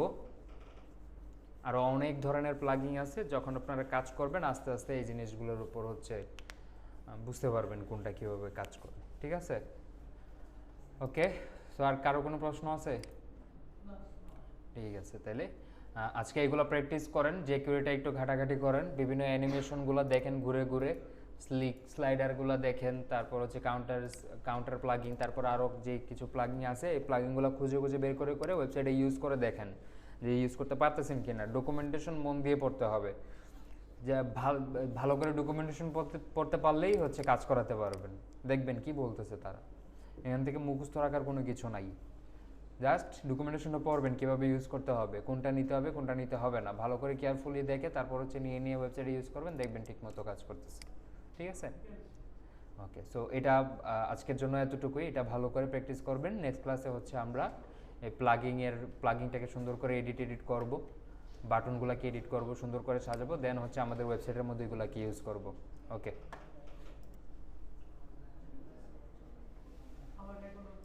আরও অনেক ধরনের প্লাগইন আছে, যখন আপনারা কাজ করবেন আস্তে আস্তে এই জিনিসগুলোর উপর হচ্ছে বুঝতে পারবেন কোনটা কীভাবে কাজ করে। ঠিক আছে? ওকে, সো আর কারো কোনো প্রশ্ন আছে? ঠিক আছে, তাহলে আজকে এগুলো প্র্যাকটিস করেন, যে কিউরিটা একটু ঘাটাঘাটি করেন, বিভিন্ন অ্যানিমেশনগুলো দেখেন ঘুরে ঘুরে, স্লাইডারগুলো দেখেন, তারপর হচ্ছে কাউন্টার প্লাগিং, তারপর আরও যে কিছু প্লাগিং আছে এই প্লাগিংগুলো খুঁজে খুঁজে বের করে করে ওয়েবসাইটে ইউজ করে দেখেন যে ইউজ করতে পারতেছেন কিনা। ডকুমেন্টেশন মন দিয়ে পড়তে হবে, যে ভালো করে ডকুমেন্টেশন পড়তে পারলেই হচ্ছে কাজ করাতে পারবেন। দেখবেন কি বলতেছে তারা, এখান থেকে মুখস্থ রাখার কোনো কিছু নাই। জাস্ট ডকুমেন্টেশনটা পড়বেন কীভাবে ইউজ করতে হবে, কোনটা নিতে হবে কোনটা নিতে হবে না, ভালো করে কেয়ারফুলি দেখে তারপর হচ্ছে নিয়ে নিয়ে ওয়েবসাইটে ইউজ করবেন, দেখবেন ঠিকমতো কাজ করতেছে। ঠিক আছে, ওকে। সো এটা আজকের জন্য এতটুকুই। এটা ভালো করে প্র্যাকটিস করবেন। নেক্সট ক্লাসে হচ্ছে আমরা এই প্লাগিংটাকে সুন্দর করে এডিট করব, বাটনগুলোকে এডিট করব, সুন্দর করে সাজাবো, দেন হচ্ছে আমাদের ওয়েবসাইটের মধ্যে এগুলোকে ইউজ করব। ওকে।